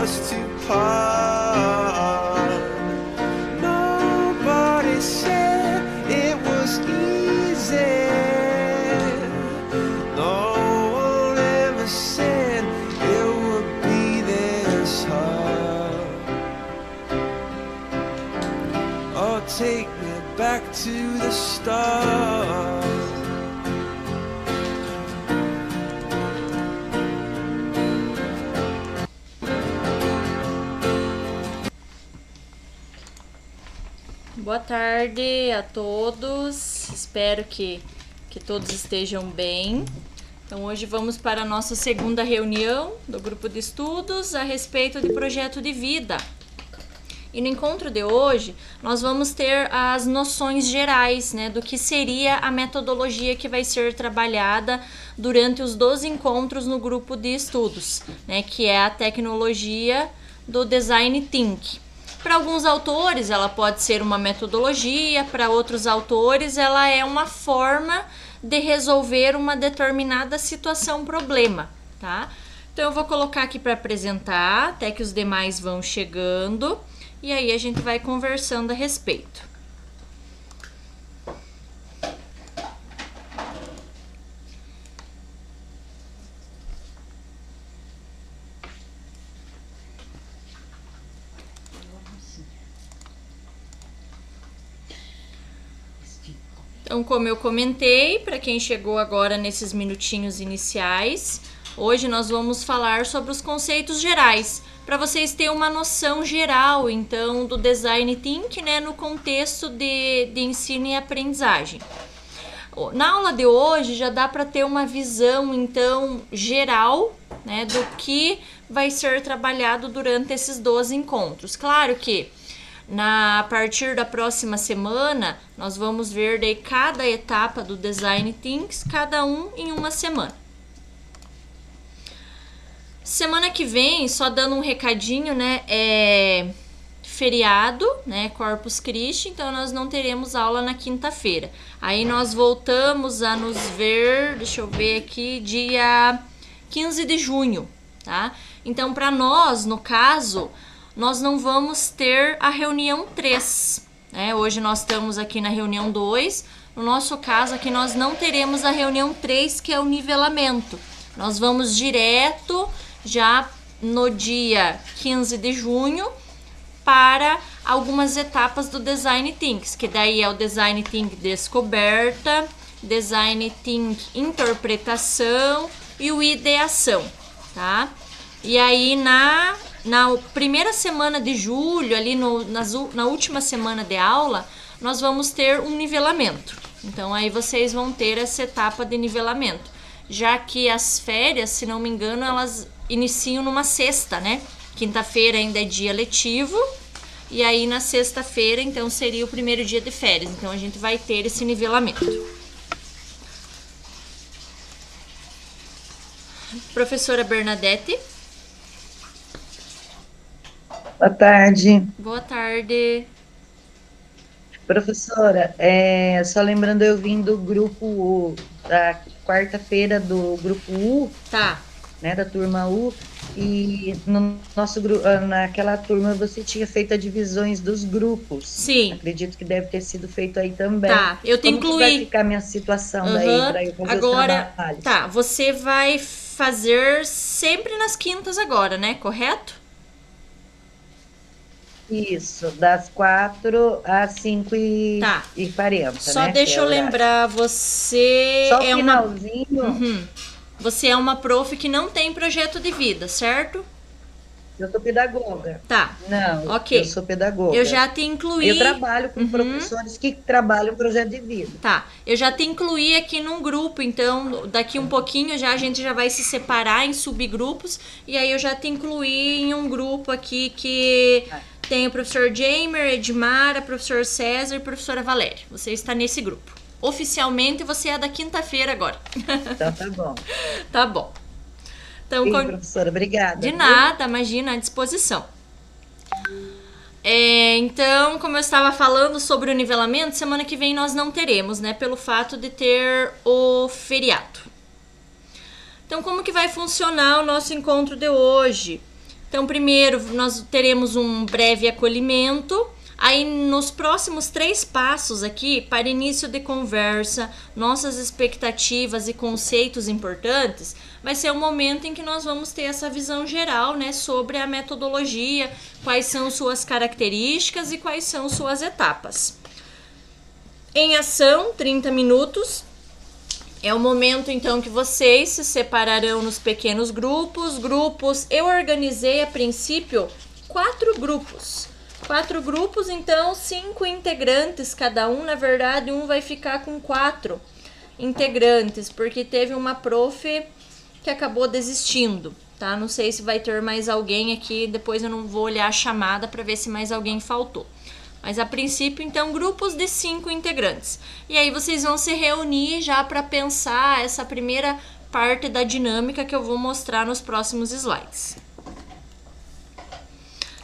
us to part. Nobody said it was easy. No one ever said it would be this hard. Oh, take me back to the start. Boa tarde a todos, espero que todos estejam bem. Então hoje vamos para a nossa segunda reunião do grupo de estudos a respeito de projeto de vida. E no encontro de hoje nós vamos ter as noções gerais, né, do que seria a metodologia que vai ser trabalhada durante os 12 encontros no grupo de estudos, né, que é a tecnologia do Design Thinking. Para alguns autores ela pode ser uma metodologia, para outros autores ela é uma forma de resolver uma determinada situação, problema, tá? Então eu vou colocar aqui para apresentar, até que os demais vão chegando, e aí a gente vai conversando a respeito. Então, como eu comentei, para quem chegou agora nesses minutinhos iniciais, hoje nós vamos falar sobre os conceitos gerais, para vocês terem uma noção geral, então, do Design Thinking, né, no contexto de ensino e aprendizagem. Na aula de hoje já dá para ter uma visão, então, geral, né, do que vai ser trabalhado durante esses 12 encontros. Claro que a partir da próxima semana, nós vamos ver daí cada etapa do Design Thinking, cada um em uma semana. Semana que vem, só dando um recadinho, né, é feriado, né, Corpus Christi, então nós não teremos aula na quinta-feira. Aí nós voltamos a nos ver, deixa eu ver aqui, dia 15 de junho, tá? Então, para nós, no caso, nós não vamos ter a reunião 3, né? Hoje nós estamos aqui na reunião 2, no nosso caso aqui nós não teremos a reunião 3, que é o nivelamento. Nós vamos direto já no dia 15 de junho para algumas etapas do Design Thinking, que daí é o Design Thinking descoberta, Design Thinking interpretação e o ideação, tá? E aí na primeira semana de julho, ali na última semana de aula, nós vamos ter um nivelamento. Então aí vocês vão ter essa etapa de nivelamento, já que as férias, se não me engano, elas iniciam numa sexta, né? Quinta-feira ainda é dia letivo, e aí na sexta-feira, então, seria o primeiro dia de férias. Então a gente vai ter esse nivelamento. Professora Bernadette. Boa tarde. Boa tarde. Professora, só lembrando, eu vim do grupo U, da quarta-feira do grupo U, Tá. né, da turma U, e no nosso grupo, naquela turma você tinha feito as divisões dos grupos. Sim. Acredito que deve ter sido feito aí também. Tá, eu te incluí. Como que vai ficar a minha situação daí para eu fazer agora, os trabalhos? tá, você vai fazer sempre nas quintas agora, né? Correto? Isso, das 4 às 5h40. Só né, deixa eu lembrar, você só é finalzinho. Você é uma prof que não tem projeto de vida, certo? Eu sou pedagoga. Tá. Não, ok. Eu sou pedagoga. Eu já te incluí. Eu trabalho com professores que trabalham projeto de vida. Tá. Eu já te incluí aqui num grupo, então daqui um pouquinho a gente já vai se separar em subgrupos, e aí eu já te incluí em um grupo aqui que tem o professor Jamer, Edmar, a professor César e a professora Valéria. Você está nesse grupo. Oficialmente você é da quinta-feira agora. Então tá bom. Tá bom. Então, Sim, professora, obrigada. De nada, imagina, à disposição. Então, como eu estava falando sobre o nivelamento, semana que vem nós não teremos, né? Pelo fato de ter o feriado. Então, como que vai funcionar o nosso encontro de hoje? Então, primeiro nós teremos um breve acolhimento. Aí, nos próximos 3 passos aqui, para início de conversa, nossas expectativas e conceitos importantes, vai ser o momento em que nós vamos ter essa visão geral, né, sobre a metodologia, quais são suas características e quais são suas etapas. Em ação, 30 minutos. É o momento, então, que vocês se separarão nos pequenos grupos. Eu organizei, a princípio, 4 grupos. 4 grupos, então 5 integrantes cada um. Na verdade, um vai ficar com 4 integrantes, porque teve uma prof que acabou desistindo, tá? Não sei se vai ter mais alguém aqui, depois eu não vou olhar a chamada para ver se mais alguém faltou. Mas a princípio, então, grupos de 5 integrantes. E aí vocês vão se reunir já para pensar essa primeira parte da dinâmica que eu vou mostrar nos próximos slides.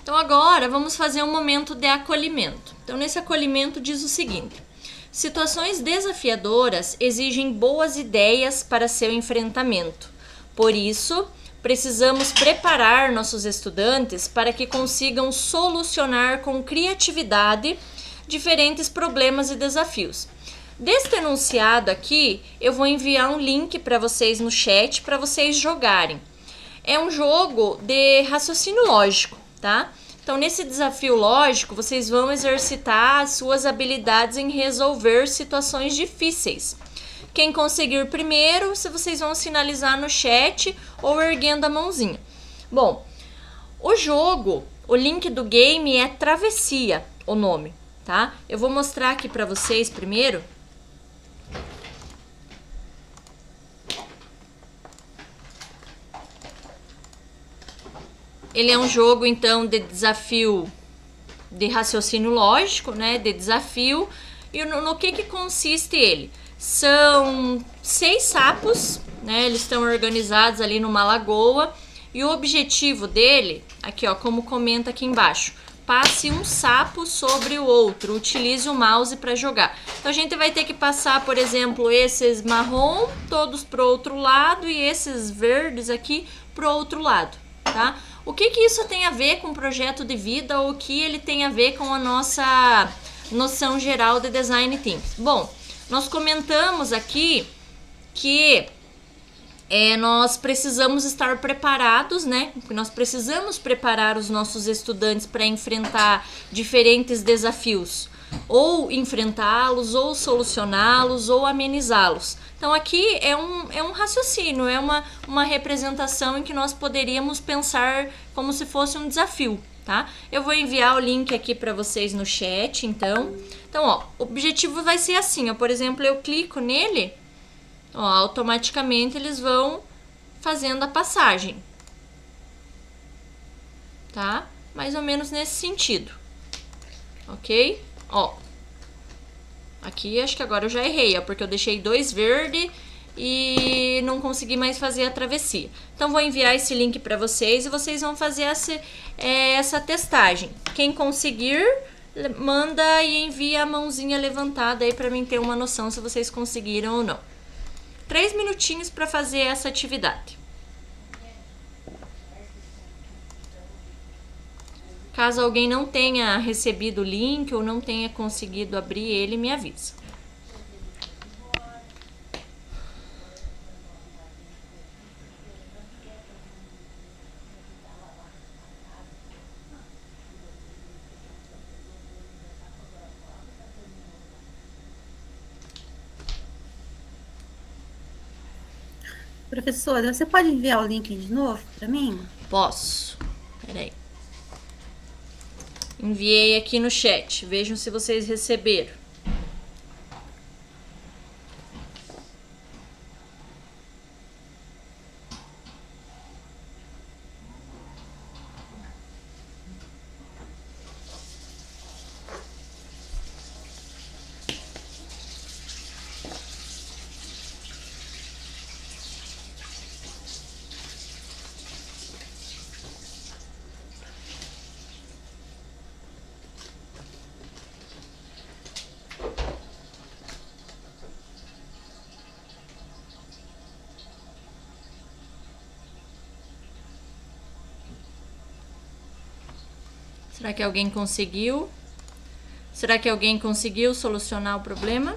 Então agora vamos fazer um momento de acolhimento. Então nesse acolhimento diz o seguinte: situações desafiadoras exigem boas ideias para seu enfrentamento. Por isso, precisamos preparar nossos estudantes para que consigam solucionar com criatividade diferentes problemas e desafios. Deste enunciado aqui, eu vou enviar um link para vocês no chat para vocês jogarem. É um jogo de raciocínio lógico, tá? Então, nesse desafio lógico, vocês vão exercitar as suas habilidades em resolver situações difíceis. Quem conseguir primeiro, se vocês vão sinalizar no chat ou erguendo a mãozinha. Bom, o jogo, o link do game é Travessia, o nome, tá? Eu vou mostrar aqui para vocês primeiro. Ele é um jogo, então, de desafio de raciocínio lógico, né? De desafio. E no que consiste ele? São 6 sapos, né? Eles estão organizados ali numa lagoa. E o objetivo dele, aqui ó, como comenta aqui embaixo, passe um sapo sobre o outro, utilize o mouse para jogar. Então a gente vai ter que passar, por exemplo, esses marrom todos pro outro lado e esses verdes aqui pro outro lado, tá? O que isso tem a ver com o projeto de vida ou o que ele tem a ver com a nossa noção geral de Design Thinking? Bom, nós comentamos aqui que nós precisamos estar preparados, né? Nós precisamos preparar os nossos estudantes para enfrentar diferentes desafios, ou enfrentá-los, ou solucioná-los, ou amenizá-los. Então aqui é um raciocínio, é uma representação em que nós poderíamos pensar como se fosse um desafio, tá? Eu vou enviar o link aqui para vocês no chat, então. Então, ó, o objetivo vai ser assim, ó, por exemplo, eu clico nele, ó, automaticamente eles vão fazendo a passagem, tá? Mais ou menos nesse sentido, ok? Ó, aqui acho que agora eu já errei, ó, porque eu deixei 2 verde e não consegui mais fazer a travessia. Então vou enviar esse link para vocês e vocês vão fazer essa testagem. Quem conseguir, manda e envia a mãozinha levantada aí para mim ter uma noção se vocês conseguiram ou não. 3 minutinhos para fazer essa atividade. Caso alguém não tenha recebido o link ou não tenha conseguido abrir ele, me avisa. Professora, você pode enviar o link de novo para mim? Posso. Peraí. Enviei aqui no chat. Vejam se vocês receberam. Será que alguém conseguiu? Será que alguém conseguiu solucionar o problema?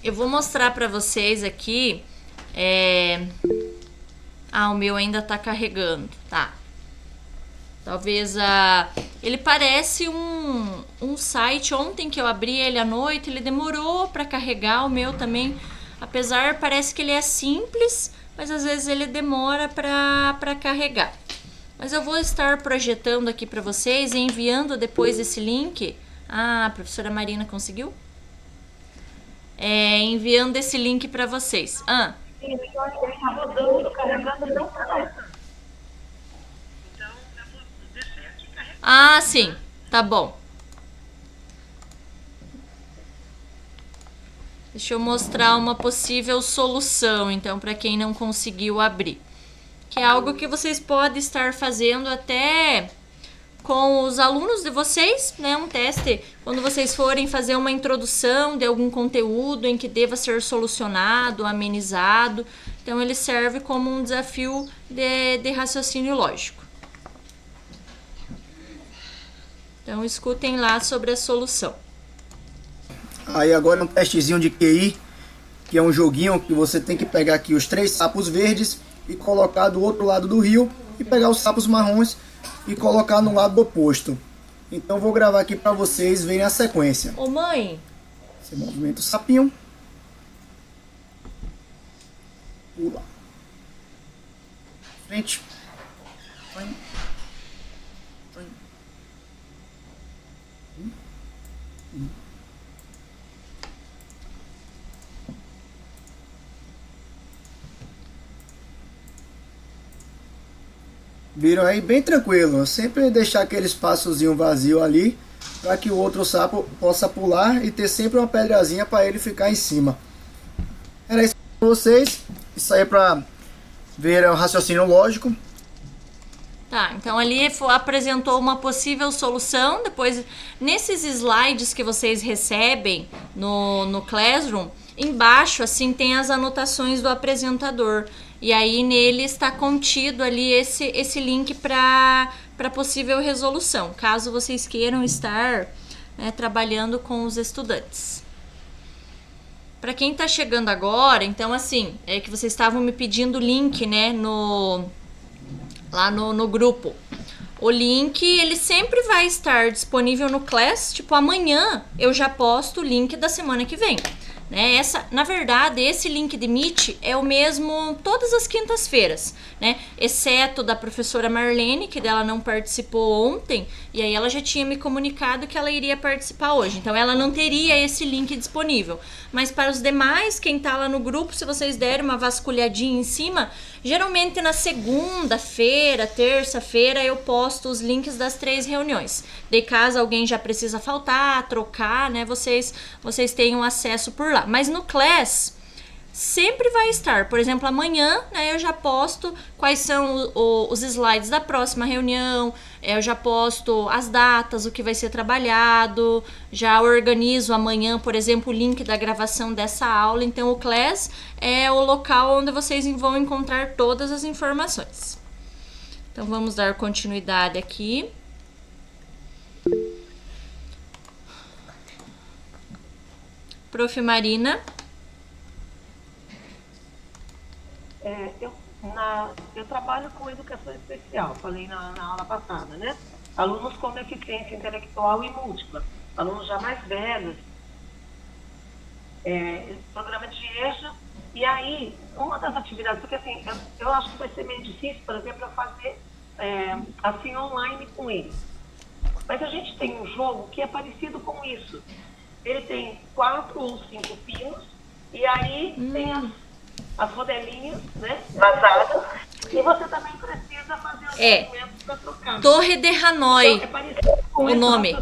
Eu vou mostrar para vocês aqui. O meu ainda tá carregando, tá? Talvez ele parece um site. Ontem que eu abri ele à noite, ele demorou para carregar. O meu também, apesar, parece que ele é simples, mas às vezes ele demora para carregar. Mas eu vou estar projetando aqui para vocês e enviando depois esse link. A professora Marina conseguiu? Enviando esse link para vocês. Ele tá rodando, carregando, não tá. Então, eu vou deixar aqui carregando. Sim, tá bom. Deixa eu mostrar uma possível solução, então, para quem não conseguiu abrir. Que é algo que vocês podem estar fazendo até com os alunos de vocês, né? Um teste quando vocês forem fazer uma introdução de algum conteúdo em que deva ser solucionado, amenizado. Então, ele serve como um desafio de raciocínio lógico. Então, escutem lá sobre a solução. Aí agora um testezinho de QI, que é um joguinho que você tem que pegar aqui os 3 sapos verdes e colocar do outro lado do rio e pegar os sapos marrons e colocar no lado oposto. Então vou gravar aqui para vocês verem a sequência. Ô mãe! Você movimenta o sapinho. Pula. Frente. Vai. Viram aí bem tranquilo, sempre deixar aquele espaçozinho vazio ali para que o outro sapo possa pular e ter sempre uma pedrazinha para ele ficar em cima. Era isso para vocês, isso aí é para ver o raciocínio lógico. Tá, então ali apresentou uma possível solução. Depois, nesses slides que vocês recebem no Classroom, embaixo assim tem as anotações do apresentador. E aí nele está contido ali esse link para possível resolução, caso vocês queiram estar, né, trabalhando com os estudantes. Para quem está chegando agora, então assim, é que vocês estavam me pedindo o link, né, lá no grupo. O link, ele sempre vai estar disponível no Class, tipo amanhã eu já posto o link da semana que vem. Né? Na verdade, esse link de Meet é o mesmo todas as quintas-feiras, né? Exceto da professora Marlene, que dela não participou ontem, e aí ela já tinha me comunicado que ela iria participar hoje, então ela não teria esse link disponível. Mas para os demais, quem tá lá no grupo, se vocês derem uma vasculhadinha em cima, geralmente na segunda-feira, terça-feira, eu posto os links das 3 reuniões. De caso alguém já precisa faltar, trocar, né? Vocês tenham acesso por lá. Mas no Class sempre vai estar. Por exemplo, amanhã, né, eu já posto quais são os slides da próxima reunião, eu já posto as datas, o que vai ser trabalhado, já organizo amanhã, por exemplo, o link da gravação dessa aula. Então, o Class é o local onde vocês vão encontrar todas as informações. Então, vamos dar continuidade aqui. Prof. Marina. Eu trabalho com educação especial, falei na aula passada, né? Alunos com deficiência intelectual e múltipla, alunos já mais velhos, programa de EJA. E aí, uma das atividades, porque assim, eu acho que vai ser meio difícil, por exemplo, eu fazer assim online com eles. Mas a gente tem um jogo que é parecido com isso. Ele tem 4 ou 5 pinos, e aí tem as rodelinhas, né, vazadas, e você também precisa fazer os movimentos para trocar. Torre de Hanoi, então, é parecido com o nome.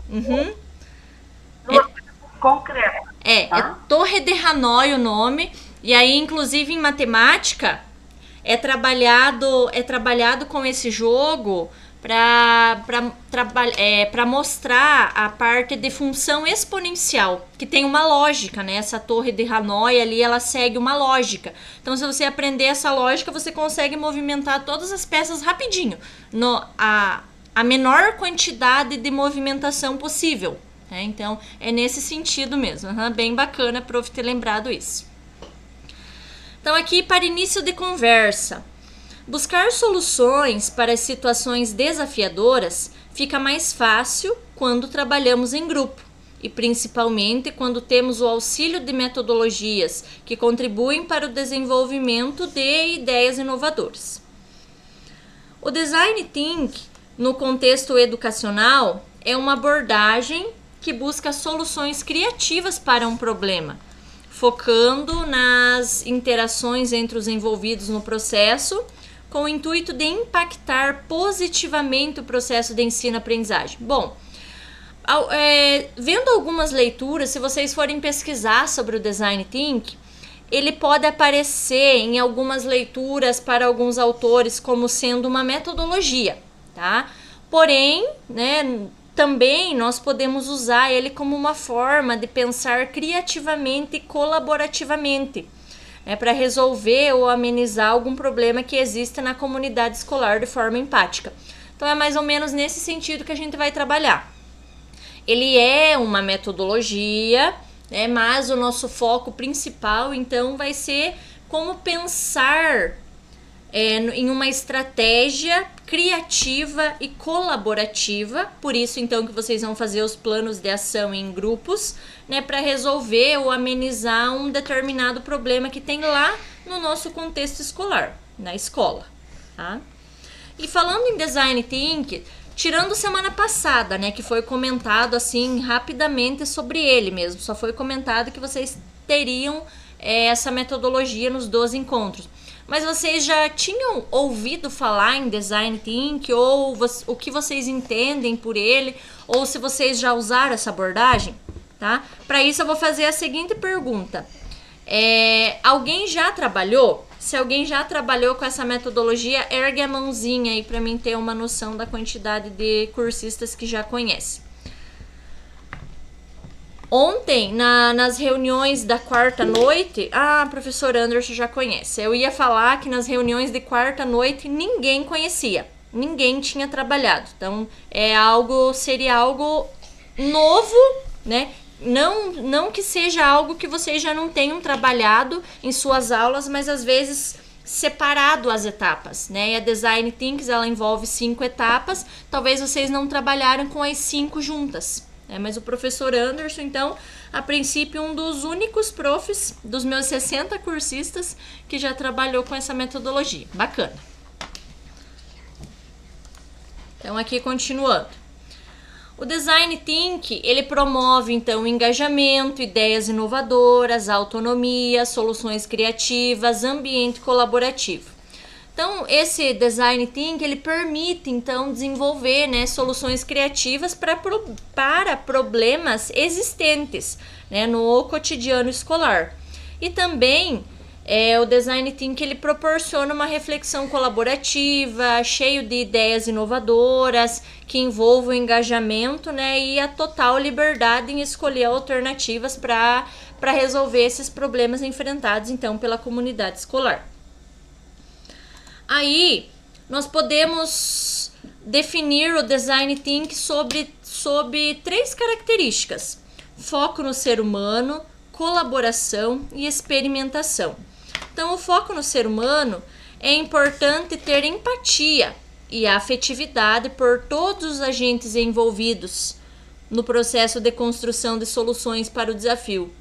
Uhum. Concreto. É Torre de Hanoi o nome, e aí, inclusive, em matemática, é trabalhado com esse jogo para mostrar a parte de função exponencial, que tem uma lógica, né? Essa torre de Hanoi ali, ela segue uma lógica. Então, se você aprender essa lógica, você consegue movimentar todas as peças rapidinho, a menor quantidade de movimentação possível, né? Então, é nesse sentido mesmo. Bem bacana, prof, ter lembrado isso. Então, aqui, para início de conversa, buscar soluções para as situações desafiadoras fica mais fácil quando trabalhamos em grupo e principalmente quando temos o auxílio de metodologias que contribuem para o desenvolvimento de ideias inovadoras. O Design Thinking, no contexto educacional, é uma abordagem que busca soluções criativas para um problema, focando nas interações entre os envolvidos no processo, com o intuito de impactar positivamente o processo de ensino-aprendizagem. Bom, vendo algumas leituras, se vocês forem pesquisar sobre o Design Thinking, ele pode aparecer em algumas leituras para alguns autores como sendo uma metodologia, tá? Porém, né, também nós podemos usar ele como uma forma de pensar criativamente e colaborativamente, para resolver ou amenizar algum problema que existe na comunidade escolar de forma empática. Então, é mais ou menos nesse sentido que a gente vai trabalhar. Ele é uma metodologia, né, mas o nosso foco principal, então, vai ser como pensar em uma estratégia criativa e colaborativa. Por isso, então, que vocês vão fazer os planos de ação em grupos, né, para resolver ou amenizar um determinado problema que tem lá no nosso contexto escolar, na escola, tá? E falando em Design Thinking, tirando semana passada, né, que foi comentado assim rapidamente sobre ele mesmo, só foi comentado que vocês teriam essa metodologia nos 12 encontros. Mas vocês já tinham ouvido falar em Design Thinking, ou o que vocês entendem por ele, ou se vocês já usaram essa abordagem, tá? Para isso eu vou fazer a seguinte pergunta. Alguém já trabalhou? Se alguém já trabalhou com essa metodologia, ergue a mãozinha aí para mim ter uma noção da quantidade de cursistas que já conhecem. Ontem, nas reuniões da quarta noite, professor Anderson já conhece. Eu ia falar que nas reuniões de quarta noite ninguém conhecia, ninguém tinha trabalhado. Então, seria algo novo, né? Não que seja algo que vocês já não tenham trabalhado em suas aulas, mas às vezes separado as etapas, né? E a Design Thinking, ela envolve 5 etapas. Talvez vocês não trabalharam com as 5 juntas. Mas o professor Anderson, então, a princípio, um dos únicos profs dos meus 60 cursistas que já trabalhou com essa metodologia. Bacana. Então, aqui continuando. O Design Thinking, ele promove, então, o engajamento, ideias inovadoras, autonomia, soluções criativas, ambiente colaborativo. Então, esse Design Thinking, ele permite, então, desenvolver, né, soluções criativas para problemas existentes, né, no cotidiano escolar. E também, o Design Thinking, ele proporciona uma reflexão colaborativa, cheio de ideias inovadoras, que envolvam o engajamento, né, e a total liberdade em escolher alternativas para resolver esses problemas enfrentados, então, pela comunidade escolar. Aí, nós podemos definir o Design Thinking sobre 3 características: foco no ser humano, colaboração e experimentação. Então, o foco no ser humano é importante ter empatia e afetividade por todos os agentes envolvidos no processo de construção de soluções para o desafio,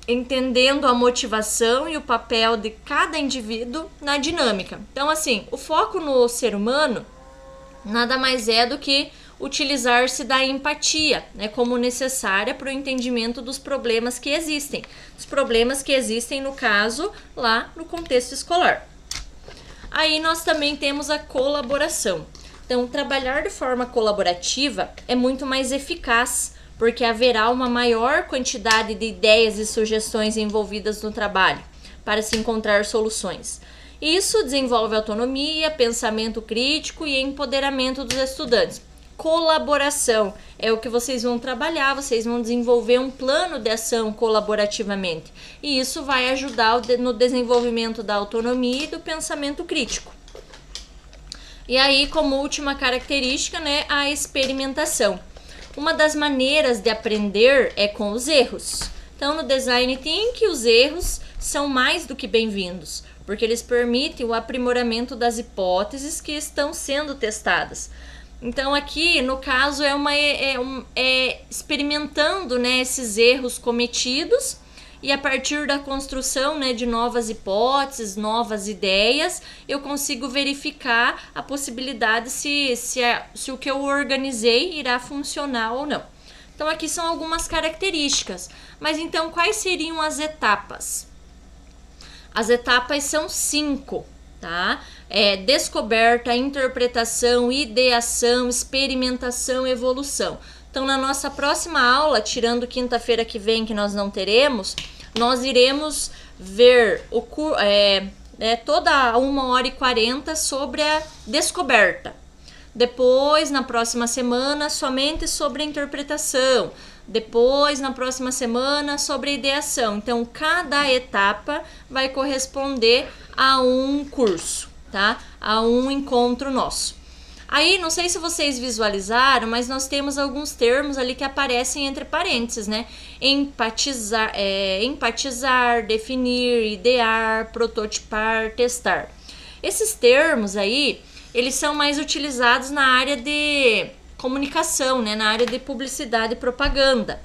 entendendo a motivação e o papel de cada indivíduo na dinâmica. Então, assim, o foco no ser humano nada mais é do que utilizar-se da empatia, né, como necessária para o entendimento dos problemas que existem. Os problemas que existem, no caso, lá no contexto escolar. Aí nós também temos a colaboração. Então, trabalhar de forma colaborativa é muito mais eficaz, porque haverá uma maior quantidade de ideias e sugestões envolvidas no trabalho para se encontrar soluções. Isso desenvolve autonomia, pensamento crítico e empoderamento dos estudantes. Colaboração é o que vocês vão trabalhar, vocês vão desenvolver um plano de ação colaborativamente. E isso vai ajudar no desenvolvimento da autonomia e do pensamento crítico. E aí, como última característica, né, a experimentação. Uma das maneiras de aprender é com os erros. Então, no Design Thinking, os erros são mais do que bem-vindos, porque eles permitem o aprimoramento das hipóteses que estão sendo testadas. Então, aqui, no caso, é experimentando, né, esses erros cometidos e a partir da construção, né, de novas hipóteses, novas ideias, eu consigo verificar a possibilidade se o que eu organizei irá funcionar ou não. Então, aqui são algumas características. Mas, então, quais seriam as etapas? As etapas são 5, tá? Descoberta, interpretação, ideação, experimentação, evolução. Então, na nossa próxima aula, tirando quinta-feira que vem, que nós não teremos, nós iremos ver toda 1h40 sobre a descoberta. Depois, na próxima semana, somente sobre a interpretação. Depois, na próxima semana, sobre a ideação. Então, cada etapa vai corresponder a um curso, tá? A um encontro nosso. Aí, não sei se vocês visualizaram, mas nós temos alguns termos ali que aparecem entre parênteses, né? Empatizar, definir, idear, prototipar, testar. Esses termos aí, eles são mais utilizados na área de comunicação, né? Na área de publicidade e propaganda.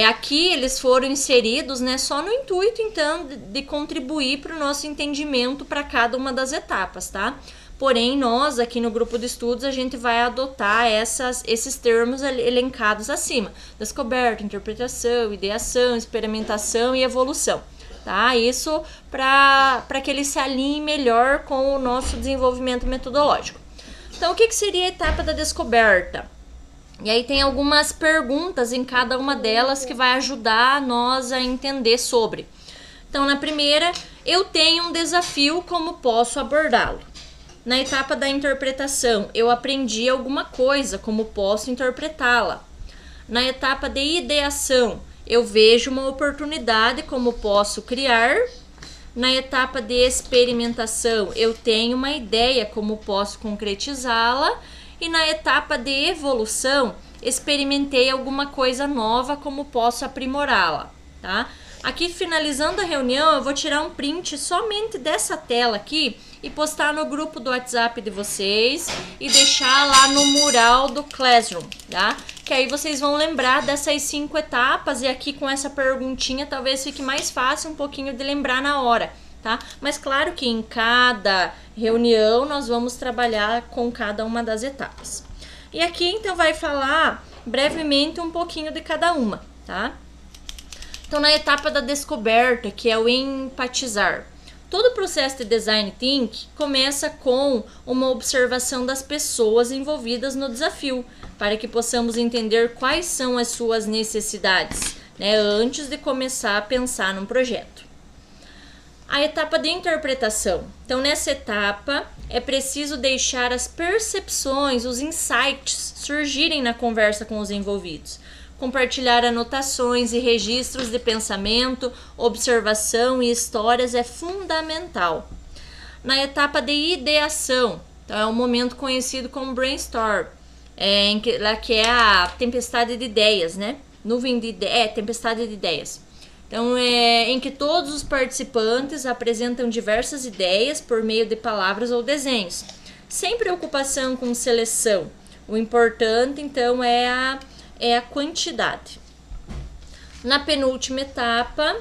Aqui eles foram inseridos, né, só no intuito, então, de contribuir para o nosso entendimento para cada uma das etapas, tá? Porém, nós aqui no grupo de estudos, a gente vai adotar esses termos elencados acima. Descoberta, interpretação, ideação, experimentação e evolução. Tá? Isso para que ele se alinhe melhor com o nosso desenvolvimento metodológico. Então, o que seria a etapa da descoberta? E aí tem algumas perguntas em cada uma delas que vai ajudar nós a entender sobre. Então, na primeira, eu tenho um desafio, como posso abordá-lo? Na etapa da interpretação, eu aprendi alguma coisa, como posso interpretá-la? Na etapa de ideação, eu vejo uma oportunidade, como posso criar? Na etapa de experimentação, eu tenho uma ideia, como posso concretizá-la? E na etapa de evolução, experimentei alguma coisa nova, como posso aprimorá-la, tá? Aqui, finalizando a reunião, eu vou tirar um print somente dessa tela aqui e postar no grupo do WhatsApp de vocês e deixar lá no mural do Classroom, tá? Que aí vocês vão lembrar dessas 5 etapas e aqui com essa perguntinha talvez fique mais fácil um pouquinho de lembrar na hora, tá? Mas claro que em cada reunião nós vamos trabalhar com cada uma das etapas. E aqui então vai falar brevemente um pouquinho de cada uma, tá? Então, na etapa da descoberta, que é o empatizar, todo o processo de Design Thinking começa com uma observação das pessoas envolvidas no desafio, para que possamos entender quais são as suas necessidades, né, antes de começar a pensar num projeto. A etapa de interpretação. Então, nessa etapa, é preciso deixar as percepções, os insights surgirem na conversa com os envolvidos. Compartilhar anotações e registros de pensamento, observação e histórias é fundamental. Na etapa de ideação, então é um momento conhecido como brainstorm, que é a tempestade de ideias, né? Tempestade de ideias. Então, em que todos os participantes apresentam diversas ideias por meio de palavras ou desenhos, sem preocupação com seleção. O importante, então, é a quantidade. Na penúltima etapa,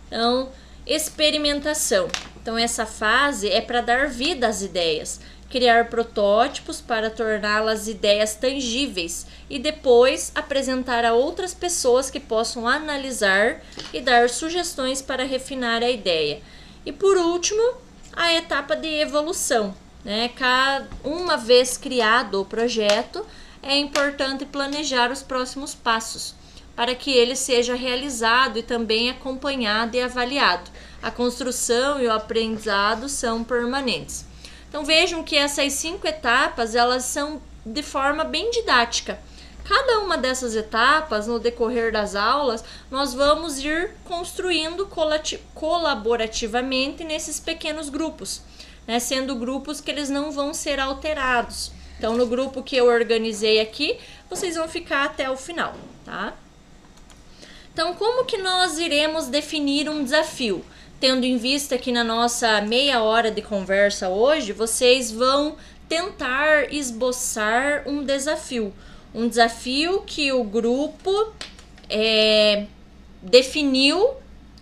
então, experimentação. Então, essa fase é para dar vida às ideias, criar protótipos para torná-las ideias tangíveis e depois apresentar a outras pessoas que possam analisar e dar sugestões para refinar a ideia. E por último, a etapa de evolução, né? Uma vez criado o projeto, é importante planejar os próximos passos. para que ele seja realizado e também acompanhado e avaliado. A construção e o aprendizado são permanentes. Então vejam que essas 5 etapas, elas são de forma bem didática. Cada uma dessas etapas, no decorrer das aulas, nós vamos ir construindo colaborativamente nesses pequenos grupos, né? Sendo grupos que eles não vão ser alterados. Então, no grupo que eu organizei aqui, vocês vão ficar até o final, tá? Então, como que nós iremos definir um desafio? Tendo em vista que na nossa meia hora de conversa hoje, vocês vão tentar esboçar um desafio. Um desafio que o grupo definiu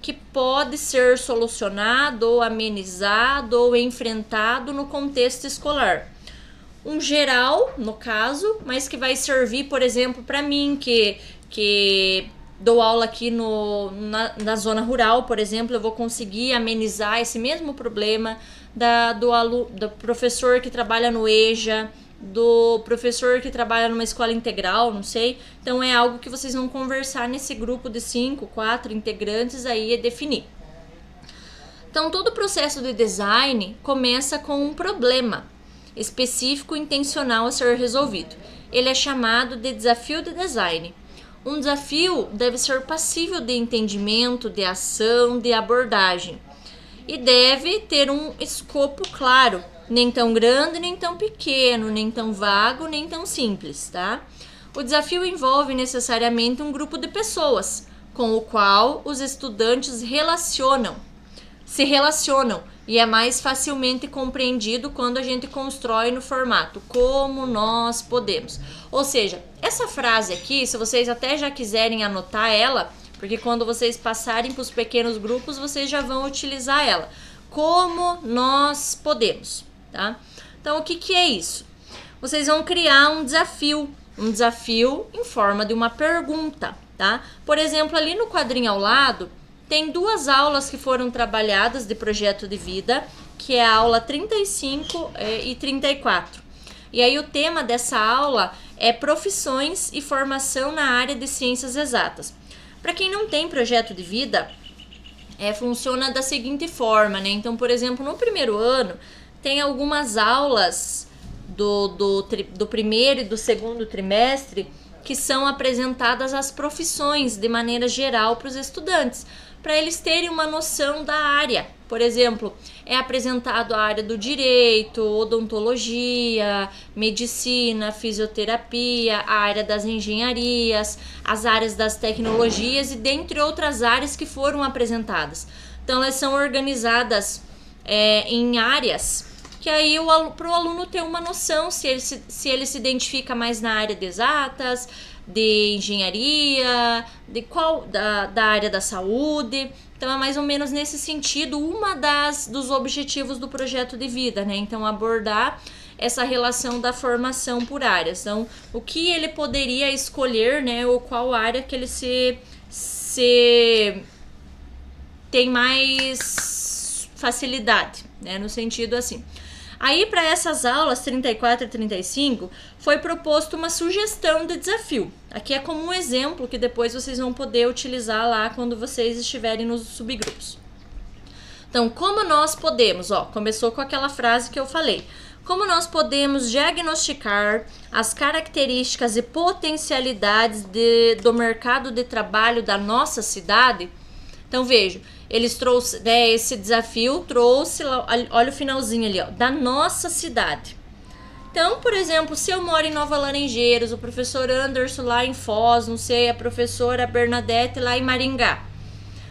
que pode ser solucionado ou amenizado ou enfrentado no contexto escolar. Um geral, no caso, mas que vai servir, por exemplo, para mim, que dou aula aqui na zona rural, por exemplo, eu vou conseguir amenizar esse mesmo problema do professor que trabalha no EJA, do professor que trabalha numa escola integral, não sei. Então é algo que vocês vão conversar nesse grupo de 5, 4 integrantes aí e definir. Então todo o processo de design começa com um problema específico e intencional a ser resolvido. Ele é chamado de desafio de design. Um desafio deve ser passível de entendimento, de ação, de abordagem e deve ter um escopo claro, nem tão grande, nem tão pequeno, nem tão vago, nem tão simples, tá? O desafio envolve necessariamente um grupo de pessoas com o qual os estudantes se relacionam e é mais facilmente compreendido quando a gente constrói no formato como nós podemos. Ou seja, essa frase aqui, se vocês até já quiserem anotar ela, porque quando vocês passarem para os pequenos grupos, vocês já vão utilizar ela. Como nós podemos, tá? Então, o que é isso? Vocês vão criar um desafio em forma de uma pergunta, tá? Por exemplo, ali no quadrinho ao lado, tem 2 aulas que foram trabalhadas de projeto de vida, que é a aula 35 e 34. E aí o tema dessa aula é profissões e formação na área de ciências exatas. Para quem não tem projeto de vida, funciona da seguinte forma, né? Então, por exemplo, no primeiro ano, tem algumas aulas do primeiro e do segundo trimestre que são apresentadas as profissões de maneira geral para os estudantes, para eles terem uma noção da área. Por exemplo, é apresentado a área do direito, odontologia, medicina, fisioterapia, a área das engenharias, as áreas das tecnologias e dentre outras áreas que foram apresentadas. Então, elas são organizadas em áreas que aí para o aluno ter uma noção se ele se identifica mais na área de exatas, de engenharia, da área da saúde. Então é mais ou menos nesse sentido dos objetivos do projeto de vida, né? Então abordar essa relação da formação por áreas. Então o que ele poderia escolher, né? Ou qual área que ele tem mais facilidade, né? No sentido assim. Aí, para essas aulas 34 e 35, foi proposto uma sugestão de desafio. Aqui é como um exemplo que depois vocês vão poder utilizar lá quando vocês estiverem nos subgrupos. Então, como nós podemos, começou com aquela frase que eu falei. Como nós podemos diagnosticar as características e potencialidades do mercado de trabalho da nossa cidade? Então, veja. Eles trouxeram, esse desafio trouxe, olha o finalzinho ali, da nossa cidade. Então, por exemplo, se eu moro em Nova Laranjeiras, o professor Anderson lá em Foz, não sei, a professora Bernadette lá em Maringá.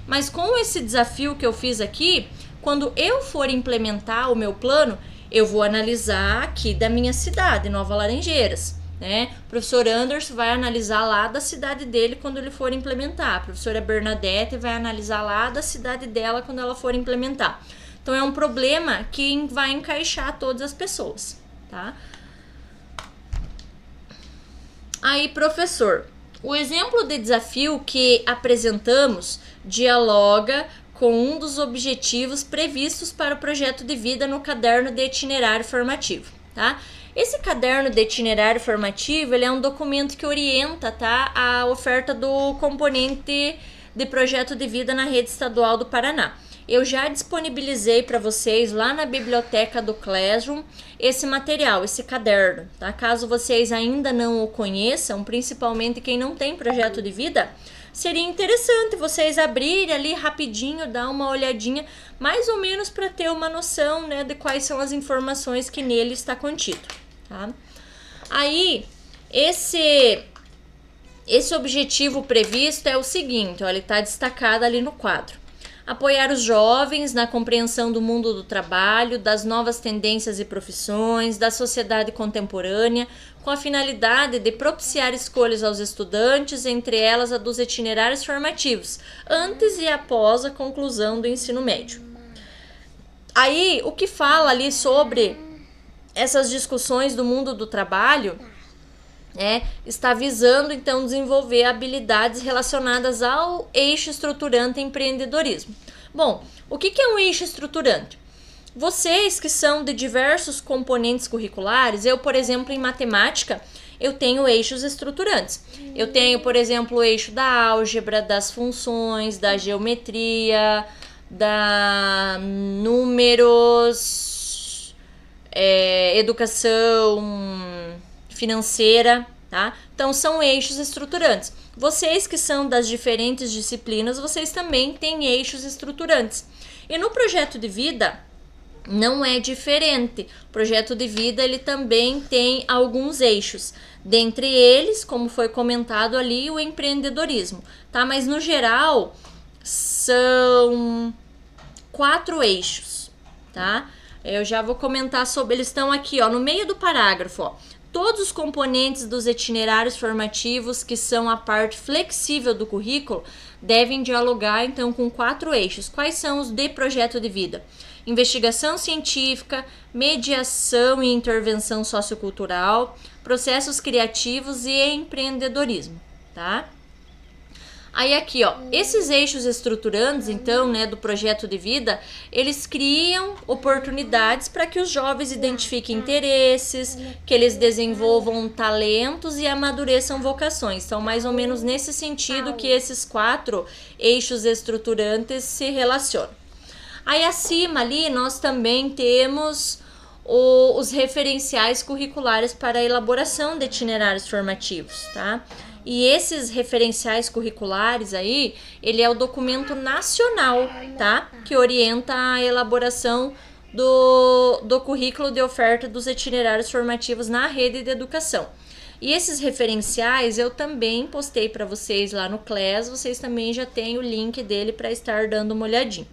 Mas com esse desafio que eu fiz aqui, quando eu for implementar o meu plano, eu vou analisar aqui da minha cidade, Nova Laranjeiras. Né? O professor Anderson vai analisar lá da cidade dele quando ele for implementar. A professora Bernadette vai analisar lá da cidade dela quando ela for implementar. Então é um problema que vai encaixar todas as pessoas, tá? Aí, professor, o exemplo de desafio que apresentamos dialoga com um dos objetivos previstos para o projeto de vida no caderno de itinerário formativo. tá? Esse caderno de itinerário formativo, ele é um documento que orienta, tá, a oferta do componente de projeto de vida na rede estadual do Paraná. Eu já disponibilizei para vocês lá na biblioteca do Classroom esse material, esse caderno, tá? Caso vocês ainda não o conheçam, principalmente quem não tem projeto de vida, seria interessante vocês abrirem ali rapidinho, dar uma olhadinha, mais ou menos para ter uma noção, né, de quais são as informações que nele está contido, tá? Aí, esse objetivo previsto é o seguinte, ó, ele está destacado ali no quadro. Apoiar os jovens na compreensão do mundo do trabalho, das novas tendências e profissões, da sociedade contemporânea, com a finalidade de propiciar escolhas aos estudantes, entre elas a dos itinerários formativos, antes e após a conclusão do ensino médio. Aí, o que fala ali sobre essas discussões do mundo do trabalho está visando, então, desenvolver habilidades relacionadas ao eixo estruturante empreendedorismo. Bom, o que é um eixo estruturante? Vocês que são de diversos componentes curriculares, eu, por exemplo, em matemática, eu tenho eixos estruturantes. Eu tenho, por exemplo, o eixo da álgebra, das funções, da geometria, da números, educação financeira, tá? Então, são eixos estruturantes. Vocês que são das diferentes disciplinas, vocês também têm eixos estruturantes. E no projeto de vida, não é diferente. O projeto de vida, ele também tem alguns eixos. Dentre eles, como foi comentado ali, o empreendedorismo, tá? Mas, no geral, são 4 eixos, tá? Eu já vou comentar sobre, eles estão aqui, ó, no meio do parágrafo, ó. Todos os componentes dos itinerários formativos, que são a parte flexível do currículo, devem dialogar, então, com 4 eixos. Quais são os de projeto de vida? Investigação científica, mediação e intervenção sociocultural, processos criativos e empreendedorismo, tá? Aí aqui, ó, esses eixos estruturantes, então, né, do projeto de vida, eles criam oportunidades para que os jovens identifiquem interesses, que eles desenvolvam talentos e amadureçam vocações. Então, mais ou menos nesse sentido que esses 4 eixos estruturantes se relacionam. Aí acima ali, nós também temos os referenciais curriculares para a elaboração de itinerários formativos, tá? E esses referenciais curriculares aí, ele é o documento nacional, tá? Que orienta a elaboração do currículo de oferta dos itinerários formativos na rede de educação. E esses referenciais eu também postei para vocês lá no Class, vocês também já têm o link dele para estar dando uma olhadinha.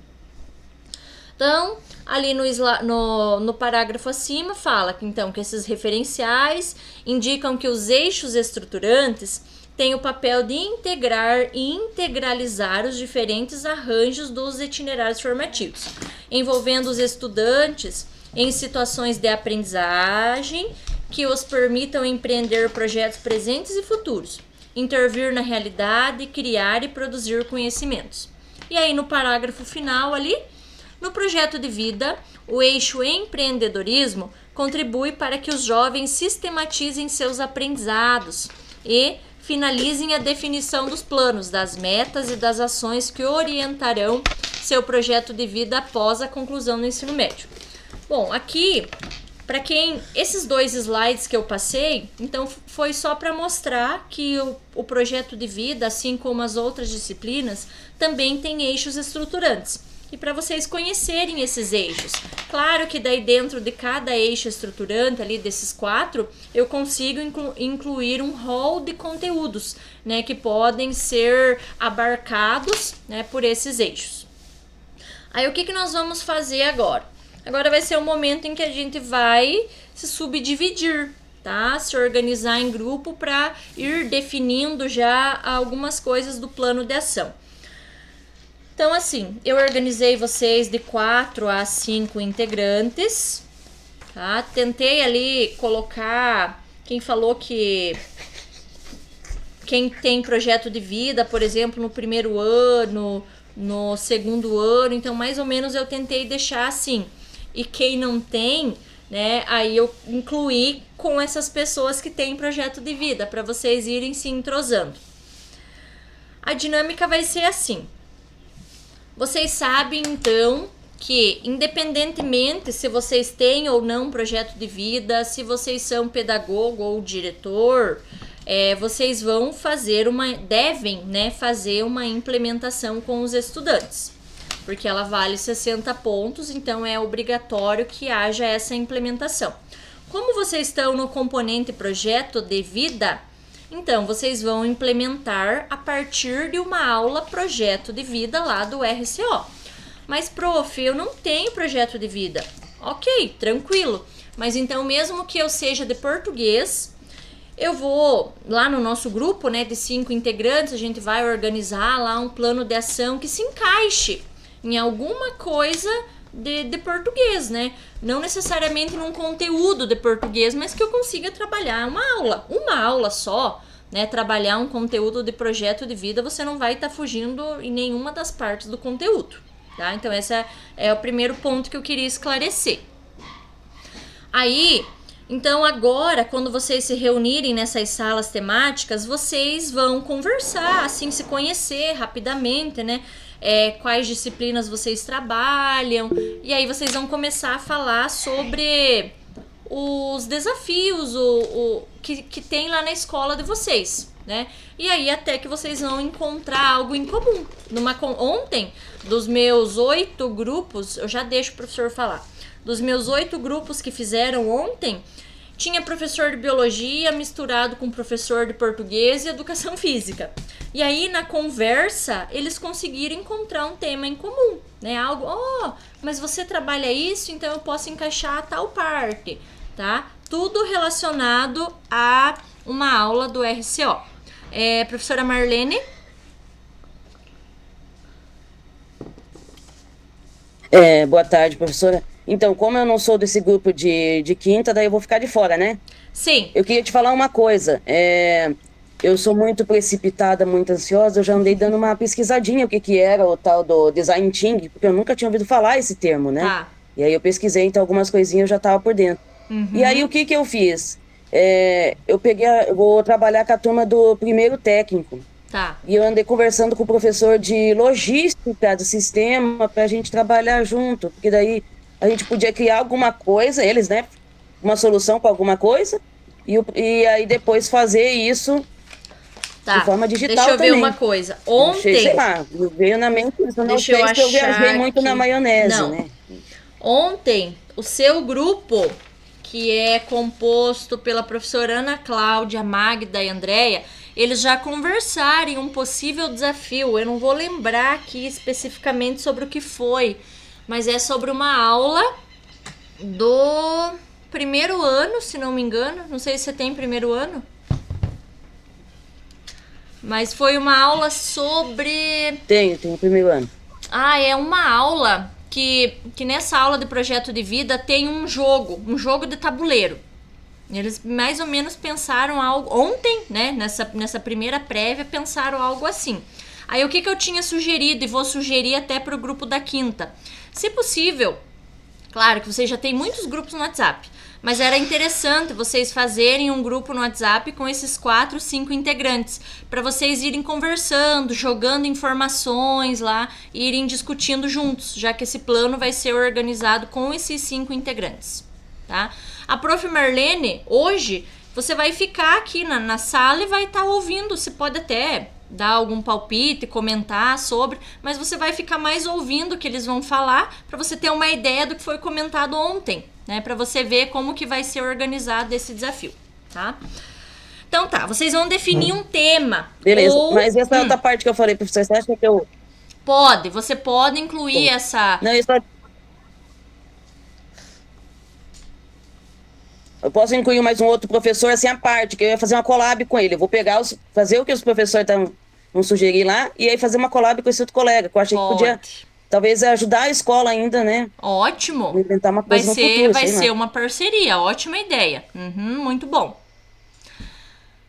Então, ali no parágrafo acima fala que, então, que esses referenciais indicam que os eixos estruturantes têm o papel de integrar e integralizar os diferentes arranjos dos itinerários formativos, envolvendo os estudantes em situações de aprendizagem que os permitam empreender projetos presentes e futuros, intervir na realidade, criar e produzir conhecimentos. E aí no parágrafo final ali, no projeto de vida, o eixo empreendedorismo contribui para que os jovens sistematizem seus aprendizados e finalizem a definição dos planos, das metas e das ações que orientarão seu projeto de vida após a conclusão do ensino médio. Bom, aqui, para quem esses 2 slides que eu passei, então foi só para mostrar que o projeto de vida, assim como as outras disciplinas, também tem eixos estruturantes. E para vocês conhecerem esses eixos. Claro que daí dentro de cada eixo estruturante ali desses 4, eu consigo incluir um rol de conteúdos, né, que podem ser abarcados, né, por esses eixos. Aí o que nós vamos fazer agora? Agora vai ser o momento em que a gente vai se subdividir, tá? Se organizar em grupo para ir definindo já algumas coisas do plano de ação. Então, assim, eu organizei vocês de 4 a 5 integrantes, tá? Tentei ali colocar quem falou que quem tem projeto de vida, por exemplo, no primeiro ano, no segundo ano, então mais ou menos eu tentei deixar assim. E quem não tem, né? Aí eu incluí com essas pessoas que têm projeto de vida, para vocês irem se entrosando. A dinâmica vai ser assim. Vocês sabem, então, que independentemente se vocês têm ou não projeto de vida, se vocês são pedagogo ou diretor, vocês vão fazer devem, né, fazer uma implementação com os estudantes, porque ela vale 60 pontos, então é obrigatório que haja essa implementação. Como vocês estão no componente projeto de vida, então vocês vão implementar a partir de uma aula projeto de vida lá do RCO. Mas, prof, eu não tenho projeto de vida. Ok, tranquilo. Mas então, mesmo que eu seja de português, eu vou lá no nosso grupo, né, de 5 integrantes, a gente vai organizar lá um plano de ação que se encaixe em alguma coisa de português, né? Não necessariamente num conteúdo de português, mas que eu consiga trabalhar uma aula só, né? Trabalhar um conteúdo de projeto de vida, você não vai estar fugindo em nenhuma das partes do conteúdo. Tá? Então, esse é o primeiro ponto que eu queria esclarecer. Aí, então agora, quando vocês se reunirem nessas salas temáticas, vocês vão conversar, assim, se conhecer rapidamente, né? Quais disciplinas vocês trabalham. E aí vocês vão começar a falar sobre os desafios que tem lá na escola de vocês, né? E aí até que vocês vão encontrar algo em comum. Ontem, dos meus 8 grupos, eu já deixo o professor falar, dos meus 8 grupos que fizeram ontem, tinha professor de biologia misturado com professor de português e educação física. E aí, na conversa, eles conseguiram encontrar um tema em comum, né? Algo, mas você trabalha isso, então eu posso encaixar tal parte, tá? Tudo relacionado a uma aula do RCO. Professora Marlene? Boa tarde, professora. Então, como eu não sou desse grupo de quinta, daí eu vou ficar de fora, né? Sim. Eu queria te falar uma coisa. Eu sou muito precipitada, muito ansiosa. Eu já andei dando uma pesquisadinha o que era o tal do design thinking, porque eu nunca tinha ouvido falar esse termo, né? Tá. E aí eu pesquisei, então algumas coisinhas eu já estava por dentro. Uhum. E aí o que eu fiz? Eu vou trabalhar com a turma do primeiro técnico. Tá. E eu andei conversando com o professor de logística do sistema pra gente trabalhar junto, porque daí a gente podia criar alguma coisa, eles, né? Uma solução para alguma coisa, e aí depois fazer isso de forma digital. Deixa eu ver também. uma coisa. Ontem. Sei lá, veio na mente, eu não Deixa sei eu se eu achar viajei muito aqui. na maionese, Não. né? Ontem, o seu grupo, que é composto pela professora Ana Cláudia, Magda e Andréia, eles já conversaram em um possível desafio. Eu não vou lembrar aqui especificamente sobre o que foi, mas é sobre uma aula do primeiro ano, se não me engano. Não sei se você tem primeiro ano. Mas foi uma aula sobre... Tenho primeiro ano. É uma aula que nessa aula de projeto de vida tem um jogo de tabuleiro. Eles mais ou menos pensaram algo... Ontem, né, nessa primeira prévia, pensaram algo assim. Aí o que eu tinha sugerido, e vou sugerir até para o grupo da quinta. Se possível, claro que vocês já têm muitos grupos no WhatsApp, mas era interessante vocês fazerem um grupo no WhatsApp com esses 4, 5 integrantes, para vocês irem conversando, jogando informações lá, e irem discutindo juntos, já que esse plano vai ser organizado com esses 5 integrantes, tá? A prof. Marlene, hoje, você vai ficar aqui na sala e vai estar ouvindo, você pode até dar algum palpite, comentar sobre, mas você vai ficar mais ouvindo o que eles vão falar, para você ter uma ideia do que foi comentado ontem, né? Para você ver como que vai ser organizado esse desafio, tá? Então tá, vocês vão definir um tema. Beleza, mas essa outra parte que eu falei, professor, você acha que eu... Você pode incluir essa... Não, isso... Eu posso incluir mais um outro professor, assim, à parte, que eu ia fazer uma collab com ele. Eu vou pegar, fazer o que os professores vão sugerir lá, e aí fazer uma collab com esse outro colega, que eu achei que podia, talvez, ajudar a escola ainda, né? Ótimo. Inventar uma coisa no futuro, vai ser uma parceria, ótima ideia. Muito bom.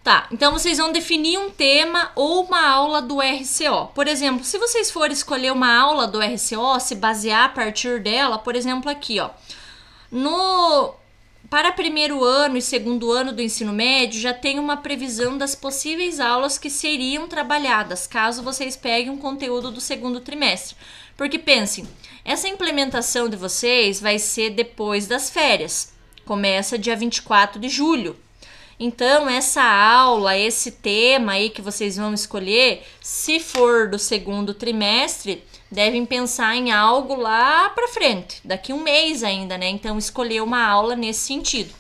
Tá, então vocês vão definir um tema ou uma aula do RCO. Por exemplo, se vocês forem escolher uma aula do RCO, se basear a partir dela, por exemplo, aqui, ó. para primeiro ano e segundo ano do ensino médio, já tem uma previsão das possíveis aulas que seriam trabalhadas, caso vocês peguem um conteúdo do segundo trimestre. Porque pensem, essa implementação de vocês vai ser depois das férias. Começa dia 24 de julho. Então, essa aula, esse tema aí que vocês vão escolher, se for do segundo trimestre, devem pensar em algo lá para frente, daqui um mês ainda, né? Então, escolher uma aula nesse sentido.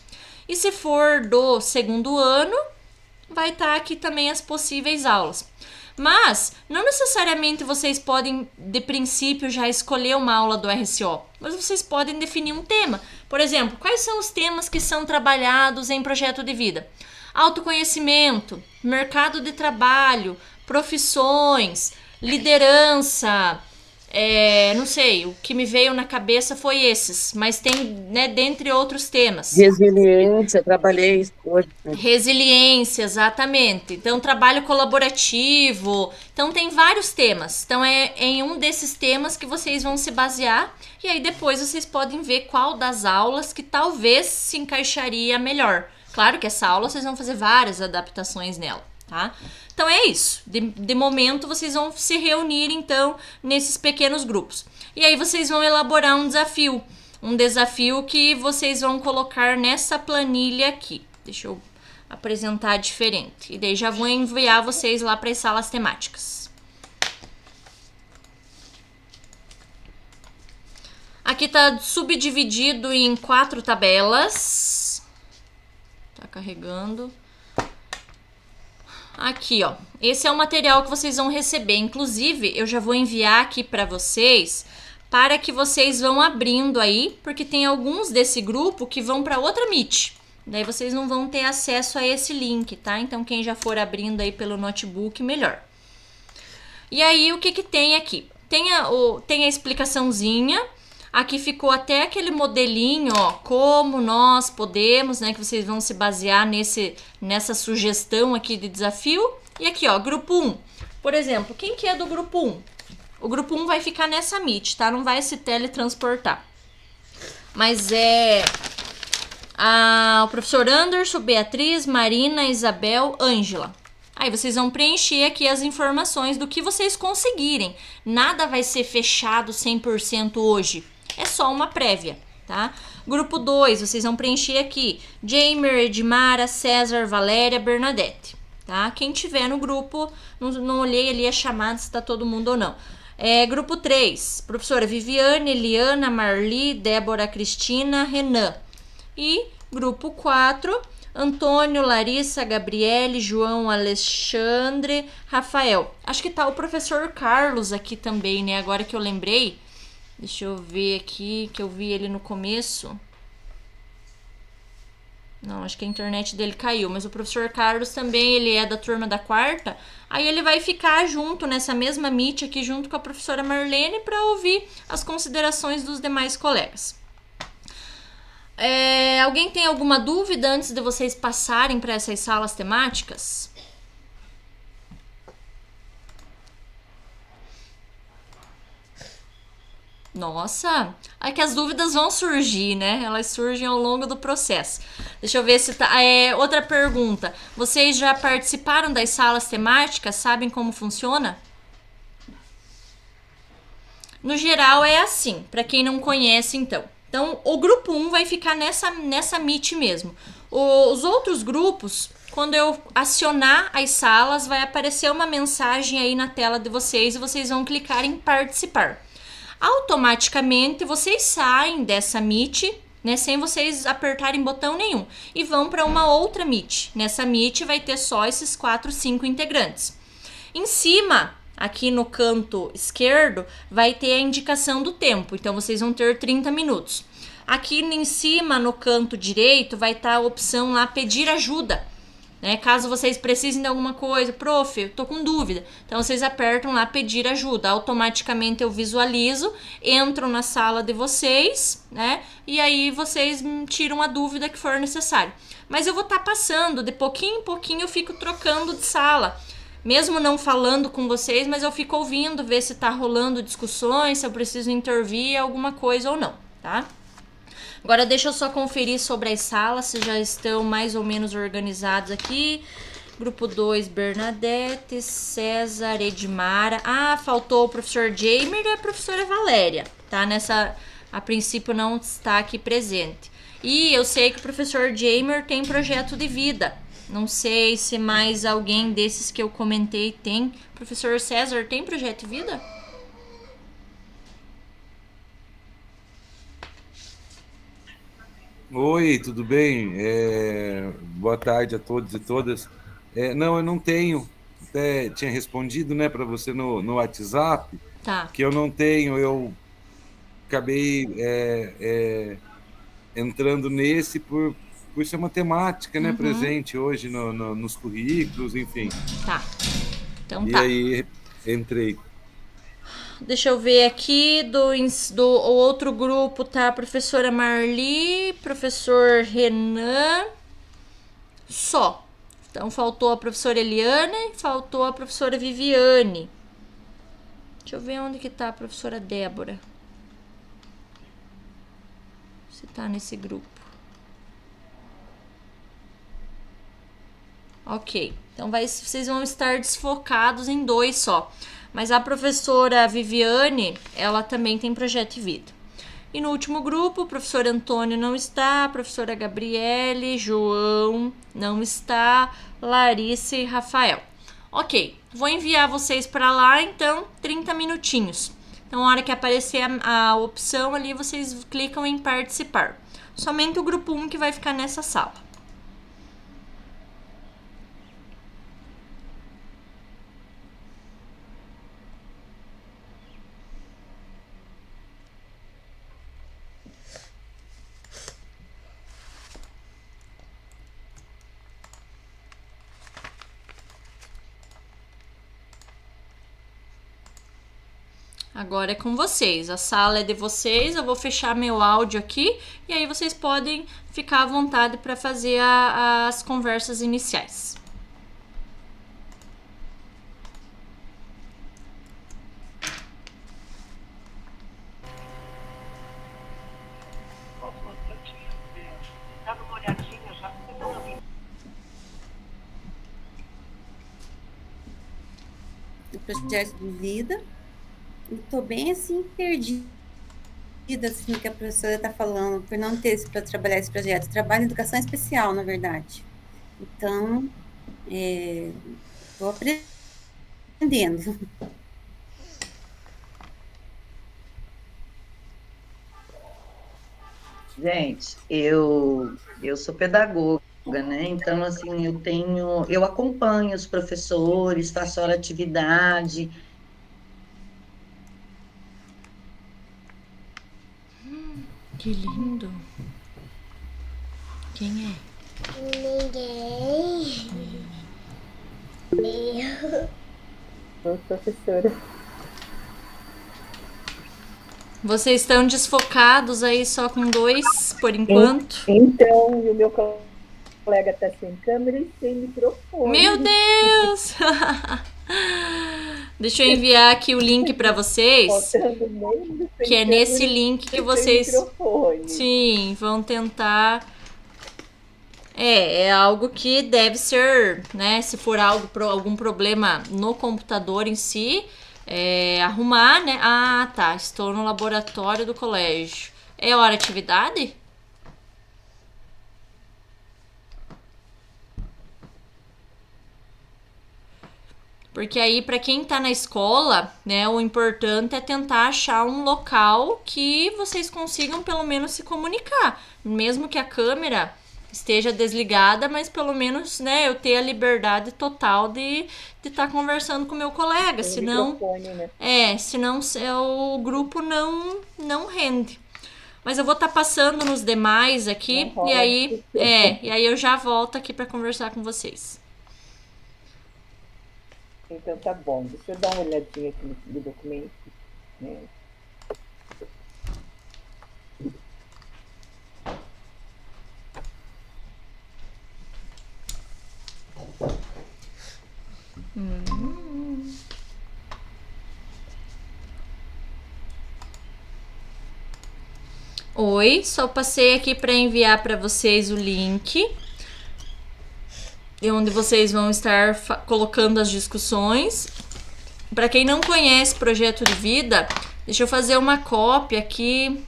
E se for do segundo ano, vai estar aqui também as possíveis aulas. Mas, não necessariamente vocês podem, de princípio, já escolher uma aula do RCO, mas vocês podem definir um tema. Por exemplo, quais são os temas que são trabalhados em projeto de vida? Autoconhecimento, mercado de trabalho, profissões, liderança, não sei, o que me veio na cabeça foi esses, mas tem, né, dentre outros temas. Resiliência, trabalhei isso hoje. Resiliência, exatamente. Então, trabalho colaborativo. Então, tem vários temas. Então, é em um desses temas que vocês vão se basear. E aí, depois, vocês podem ver qual das aulas que talvez se encaixaria melhor. Claro que essa aula, vocês vão fazer várias adaptações nela, tá? Então, é isso. De momento, vocês vão se reunir, então, nesses pequenos grupos. E aí, vocês vão elaborar um desafio. Um desafio que vocês vão colocar nessa planilha aqui. Deixa eu apresentar diferente. E daí já vou enviar vocês lá para as salas temáticas. Aqui está subdividido em 4 tabelas. Tá carregando. Aqui, ó. Esse é o material que vocês vão receber. Inclusive, eu já vou enviar aqui para vocês, para que vocês vão abrindo aí, porque tem alguns desse grupo que vão para outra Meet. Daí vocês não vão ter acesso a esse link, tá? Então, quem já for abrindo aí pelo notebook, melhor. E aí, o que que tem aqui? Tem a explicaçãozinha. Aqui ficou até aquele modelinho, ó, como nós podemos, né? Que vocês vão se basear nessa sugestão aqui de desafio. E aqui, ó, grupo 1. Por exemplo, quem que é do grupo 1? O grupo 1 vai ficar nessa Meet, tá? Não vai se teletransportar. Mas é o professor Anderson, Beatriz, Marina, Isabel, Ângela. Aí vocês vão preencher aqui as informações do que vocês conseguirem. Nada vai ser fechado 100% hoje. É só uma prévia, tá? Grupo 2, vocês vão preencher aqui. Jamer, Edmara, César, Valéria, Bernadette, tá? Quem tiver no grupo, não olhei ali a chamada se tá todo mundo ou não. Grupo 3, professora Viviane, Eliana, Marli, Débora, Cristina, Renan. E grupo 4, Antônio, Larissa, Gabriele, João, Alexandre, Rafael. Acho que tá o professor Carlos aqui também, né? Agora que eu lembrei. Deixa eu ver aqui, que eu vi ele no começo. Não, acho que a internet dele caiu. Mas o professor Carlos também, ele é da turma da 4ª. Aí ele vai ficar junto nessa mesma Meet aqui, junto com a professora Marlene, para ouvir as considerações dos demais colegas. Alguém tem alguma dúvida antes de vocês passarem para essas salas temáticas? Nossa, é que as dúvidas vão surgir, né? Elas surgem ao longo do processo. Deixa eu ver se tá. Outra pergunta. Vocês já participaram das salas temáticas? Sabem como funciona? No geral é assim, para quem não conhece, então. Então, o grupo 1 vai ficar nessa Meet mesmo. Os outros grupos, quando eu acionar as salas, vai aparecer uma mensagem aí na tela de vocês e vocês vão clicar em participar. Automaticamente, vocês saem dessa Meet, né, sem vocês apertarem botão nenhum, e vão para uma outra Meet. Nessa Meet vai ter só esses 4, 5 integrantes. Em cima, aqui no canto esquerdo, vai ter a indicação do tempo. Então, vocês vão ter 30 minutos. Aqui em cima, no canto direito, vai estar a opção lá, pedir ajuda. Né? Caso vocês precisem de alguma coisa, prof, eu tô com dúvida. Então, vocês apertam lá, pedir ajuda. Automaticamente eu visualizo, entro na sala de vocês, né? E aí vocês tiram a dúvida que for necessário. Mas eu vou estar passando, de pouquinho em pouquinho eu fico trocando de sala. Mesmo não falando com vocês, mas eu fico ouvindo, ver se tá rolando discussões, se eu preciso intervir alguma coisa ou não, tá? Agora deixa eu só conferir sobre as salas, se já estão mais ou menos organizados aqui. Grupo 2, Bernadette, César, Edmara. Ah, faltou o professor Jamer e a professora Valéria, tá? A princípio não está aqui presente. E eu sei que o professor Jamer tem projeto de vida. Não sei se mais alguém desses que eu comentei tem. Professor César tem projeto de vida? Oi, tudo bem? Boa tarde a todos e todas. Não, eu não tenho. Até tinha respondido, né, para você no WhatsApp Tá. que eu não tenho. Eu acabei entrando nesse por ser uma temática, né, presente hoje nos currículos, enfim. Tá. Então E tá. aí entrei. Deixa eu ver aqui do outro grupo, tá? Professora Marli, professor Renan, só. Então faltou a professora Eliana e faltou a professora Viviane. Deixa eu ver onde que tá a professora Débora. Se tá nesse grupo. Ok. Então vocês vão estar desfocados em 2 só. Mas a professora Viviane, ela também tem projeto de vida. E no último grupo, o professor Antônio não está, a professora Gabriele, João não está, Larissa e Rafael. Ok, vou enviar vocês para lá, então, 30 minutinhos. Então, na hora que aparecer a opção ali, vocês clicam em participar. Somente o grupo 1 que vai ficar nessa sala. Agora é com vocês, a sala é de vocês, eu vou fechar meu áudio aqui e aí vocês podem ficar à vontade para fazer as conversas iniciais. Eu tinha dado uma olhadinha já. Do projeto de vida. Estou bem assim perdida assim, no que a professora está falando, por não ter para trabalhar esse projeto. Trabalho em educação especial, na verdade. Então, estou aprendendo. Gente, eu sou pedagoga, né? Então, assim, eu acompanho os professores, faço hora atividade. Que lindo! Quem é? Ninguém. Eu. Oi, professora. Vocês estão desfocados aí só com 2 por enquanto? Então, e o meu colega está sem câmera e sem microfone. Meu Deus! Deixa eu enviar aqui o link para vocês, que é nesse link que vocês, sim, vão tentar. É algo que deve ser, né? Se for algum problema no computador em si, arrumar, né? Ah, tá. Estou no laboratório do colégio. É hora de atividade? Porque aí, para quem tá na escola, né, o importante é tentar achar um local que vocês consigam pelo menos se comunicar. Mesmo que a câmera esteja desligada, mas pelo menos, né, eu ter a liberdade total de estar conversando com o meu colega. Senão, né? Senão o grupo não rende. Mas eu vou estar passando nos demais aqui, e aí eu já volto aqui para conversar com vocês. Então tá bom, deixa eu dar uma olhadinha aqui no documento, né? Oi, só passei aqui para enviar para vocês o link onde vocês vão estar colocando as discussões. Para quem não conhece Projeto de Vida, deixa eu fazer uma cópia aqui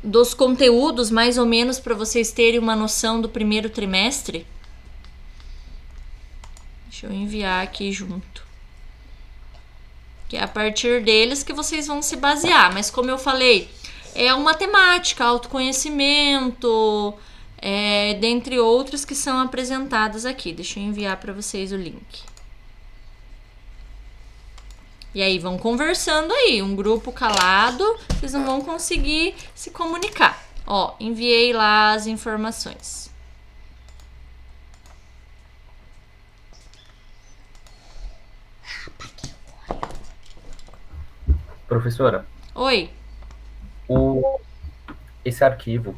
dos conteúdos, mais ou menos, para vocês terem uma noção do primeiro trimestre. Deixa eu enviar aqui junto. Que é a partir deles que vocês vão se basear. Mas como eu falei, é uma temática, autoconhecimento, dentre outras que são apresentadas aqui. Deixa eu enviar para vocês o link. E aí vão conversando aí, um grupo calado, vocês não vão conseguir se comunicar. Ó, enviei lá as informações. Professora, Oi. esse arquivo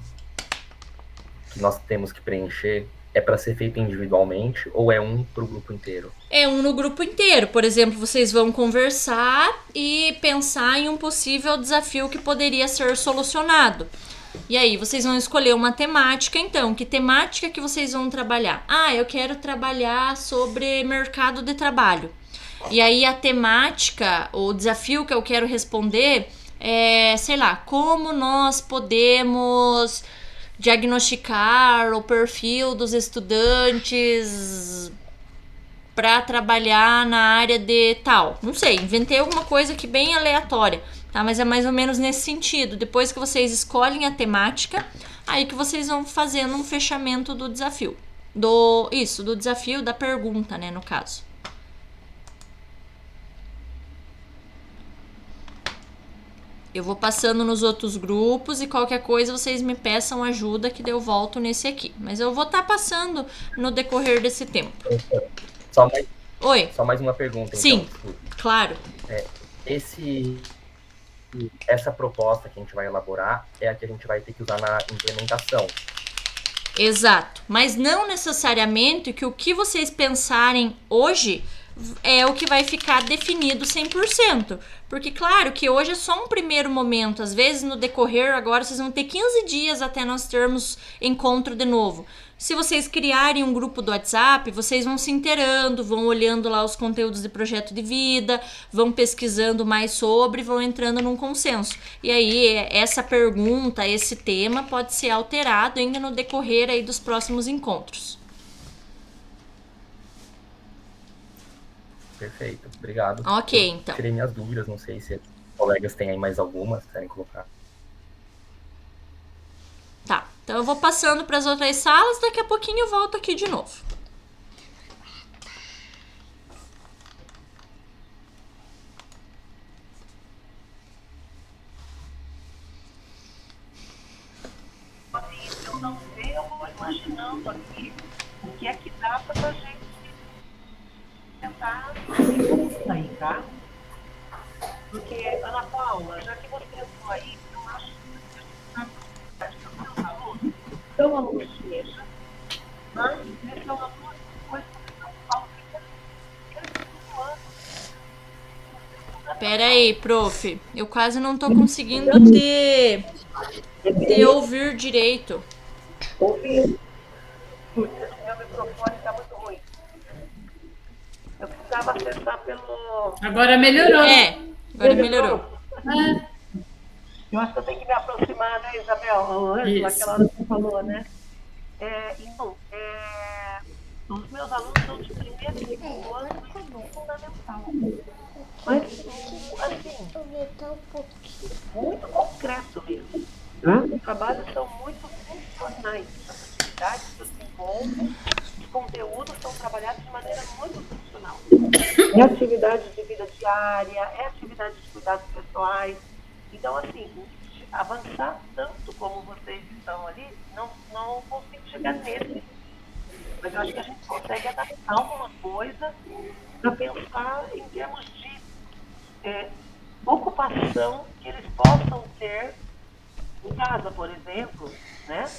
que nós temos que preencher é para ser feito individualmente ou é um para o grupo inteiro? É um no grupo inteiro. Por exemplo, vocês vão conversar e pensar em um possível desafio que poderia ser solucionado. E aí, vocês vão escolher uma temática, então. Que temática que vocês vão trabalhar? Ah, eu quero trabalhar sobre mercado de trabalho. E aí, a temática, o desafio que eu quero responder é, sei lá, como nós podemos diagnosticar o perfil dos estudantes para trabalhar na área de tal. Não sei, inventei alguma coisa aqui bem aleatória, tá? Mas é mais ou menos nesse sentido. Depois que vocês escolhem a temática, aí que vocês vão fazendo um fechamento do desafio. Do desafio, da pergunta, né, no caso. Eu vou passando nos outros grupos e qualquer coisa vocês me peçam ajuda que eu volto nesse aqui. Mas eu vou estar passando no decorrer desse tempo. Oi. Só mais uma pergunta, Sim, então. claro. Essa proposta que a gente vai elaborar é a que a gente vai ter que usar na implementação. Exato. Mas não necessariamente que o que vocês pensarem hoje é o que vai ficar definido 100%. Porque, claro, que hoje é só um primeiro momento. Às vezes, no decorrer, agora, vocês vão ter 15 dias até nós termos encontro de novo. Se vocês criarem um grupo do WhatsApp, vocês vão se inteirando, vão olhando lá os conteúdos de projeto de vida, vão pesquisando mais sobre, vão entrando num consenso. E aí, essa pergunta, esse tema pode ser alterado ainda no decorrer aí dos próximos encontros. Perfeito, obrigado. Ok, então. Tirei minhas dúvidas, não sei se os colegas têm aí mais algumas, querem colocar. Tá, então eu vou passando para as outras salas, daqui a pouquinho eu volto aqui de novo. Eu não sei, eu vou imaginando aqui o que é que dá para a gente tentar aí, tá? Porque, Ana Paula, já que você entrou aí, eu acho que os seus alunos são alunos seja, mas eles são alunos depois que Pera aí, prof. Eu quase não tô conseguindo te ouvir direito. Ouvir. Meu microfone está muito ruim. Eu precisava acessar pelo... Agora melhorou. Agora melhorou. Eu acho que eu tenho que me aproximar, né, Isabel? Naquela hora que você falou, né? Então, os meus alunos são de primeiro e segundo ano do ensino fundamental. Mas, assim, muito concreto mesmo. Os trabalhos são muito funcionais. As atividades que eu desenvolvo, os conteúdos são trabalhados de maneira muito funcional. É atividade de vida diária, é atividade de cuidados pessoais. Então, assim, avançar tanto como vocês estão ali, não consigo chegar nesse. Mas eu acho que a gente consegue adaptar alguma coisa para pensar em termos de ocupação que eles possam ter em casa, por exemplo, né?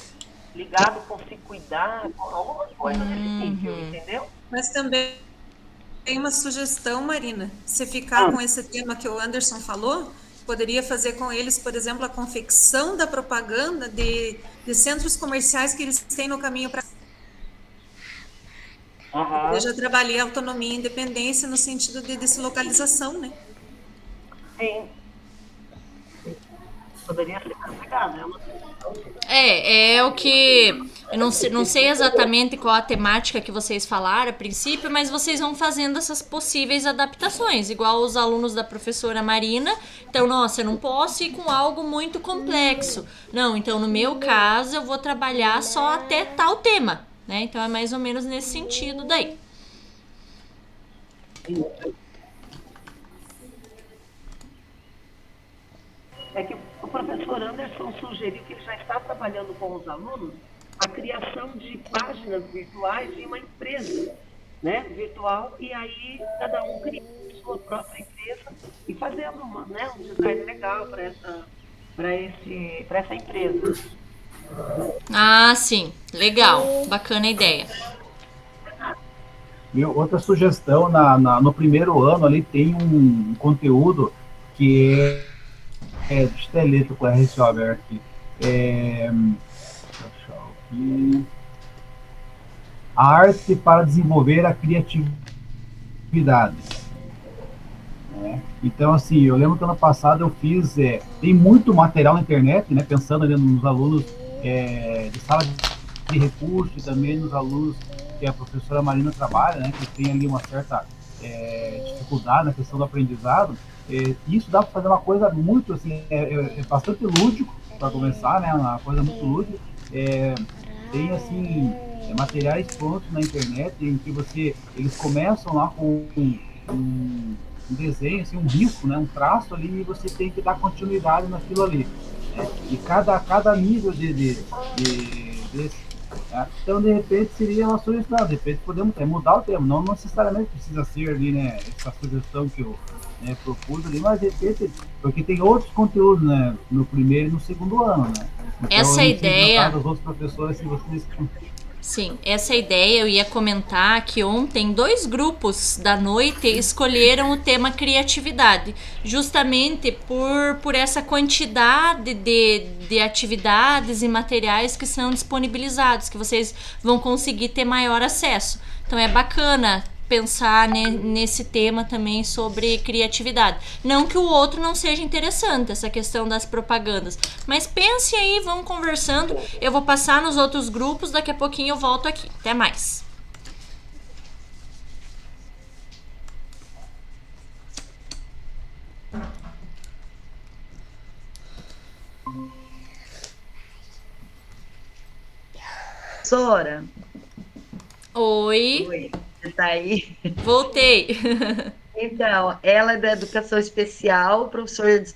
Ligado com se cuidar, com algumas coisas desse nível, entendeu? Mas também tem uma sugestão, Marina. Se ficar com esse tema que o Anderson falou, poderia fazer com eles, por exemplo, a confecção da propaganda de centros comerciais que eles têm no caminho para. Eu já trabalhei autonomia e independência no sentido de deslocalização, né? Sim. Poderia ser carregado, né? É o que. Eu não sei exatamente qual a temática que vocês falaram a princípio, mas vocês vão fazendo essas possíveis adaptações, igual os alunos da professora Marina. Então, nossa, eu não posso ir com algo muito complexo. Não, então no meu caso eu vou trabalhar só até tal tema, né? Então é mais ou menos nesse sentido daí. É que o professor Anderson sugeriu que ele já está trabalhando com os alunos a criação de páginas virtuais de uma empresa, né, virtual, e aí cada um cria sua própria empresa e fazendo um design legal para essa empresa. Ah, sim. Legal. Bacana a ideia. Outra sugestão, no primeiro ano ali tem um conteúdo que deixa eu ler com o RSO aberto aqui. A arte para desenvolver a criatividade. Então, assim, eu lembro que ano passado eu fiz, tem muito material na internet, né, pensando ali nos alunos de sala de recursos e também nos alunos que a professora Marina trabalha, né, que tem ali uma certa dificuldade na questão do aprendizado. Isso dá para fazer uma coisa muito, assim, bastante lúdico, para começar, né, uma coisa muito lúdica. Tem, assim, materiais prontos na internet em que eles começam lá com um desenho, assim, um risco, né, um traço ali, e você tem que dar continuidade naquilo ali. E cada nível desse. Então, de repente, seria uma sugestão. De repente, podemos mudar o tema. Não necessariamente precisa ser ali, né, essa sugestão que eu propus ali, mas de repente, porque tem outros conteúdos, né, no primeiro e no segundo ano, né? Então, essa ideia. Os outros professores, se vocês... Sim, essa ideia eu ia comentar que ontem 2 grupos da noite escolheram o tema criatividade, justamente por essa quantidade de atividades e materiais que são disponibilizados, que vocês vão conseguir ter maior acesso. Então é bacana pensar nesse tema também sobre criatividade. Não que o outro não seja interessante, essa questão das propagandas, mas pense aí, vamos conversando. Eu vou passar nos outros grupos, daqui a pouquinho eu volto aqui. Até mais. Sora. Oi. Você tá aí? Voltei. Então, ela é da educação especial, professora de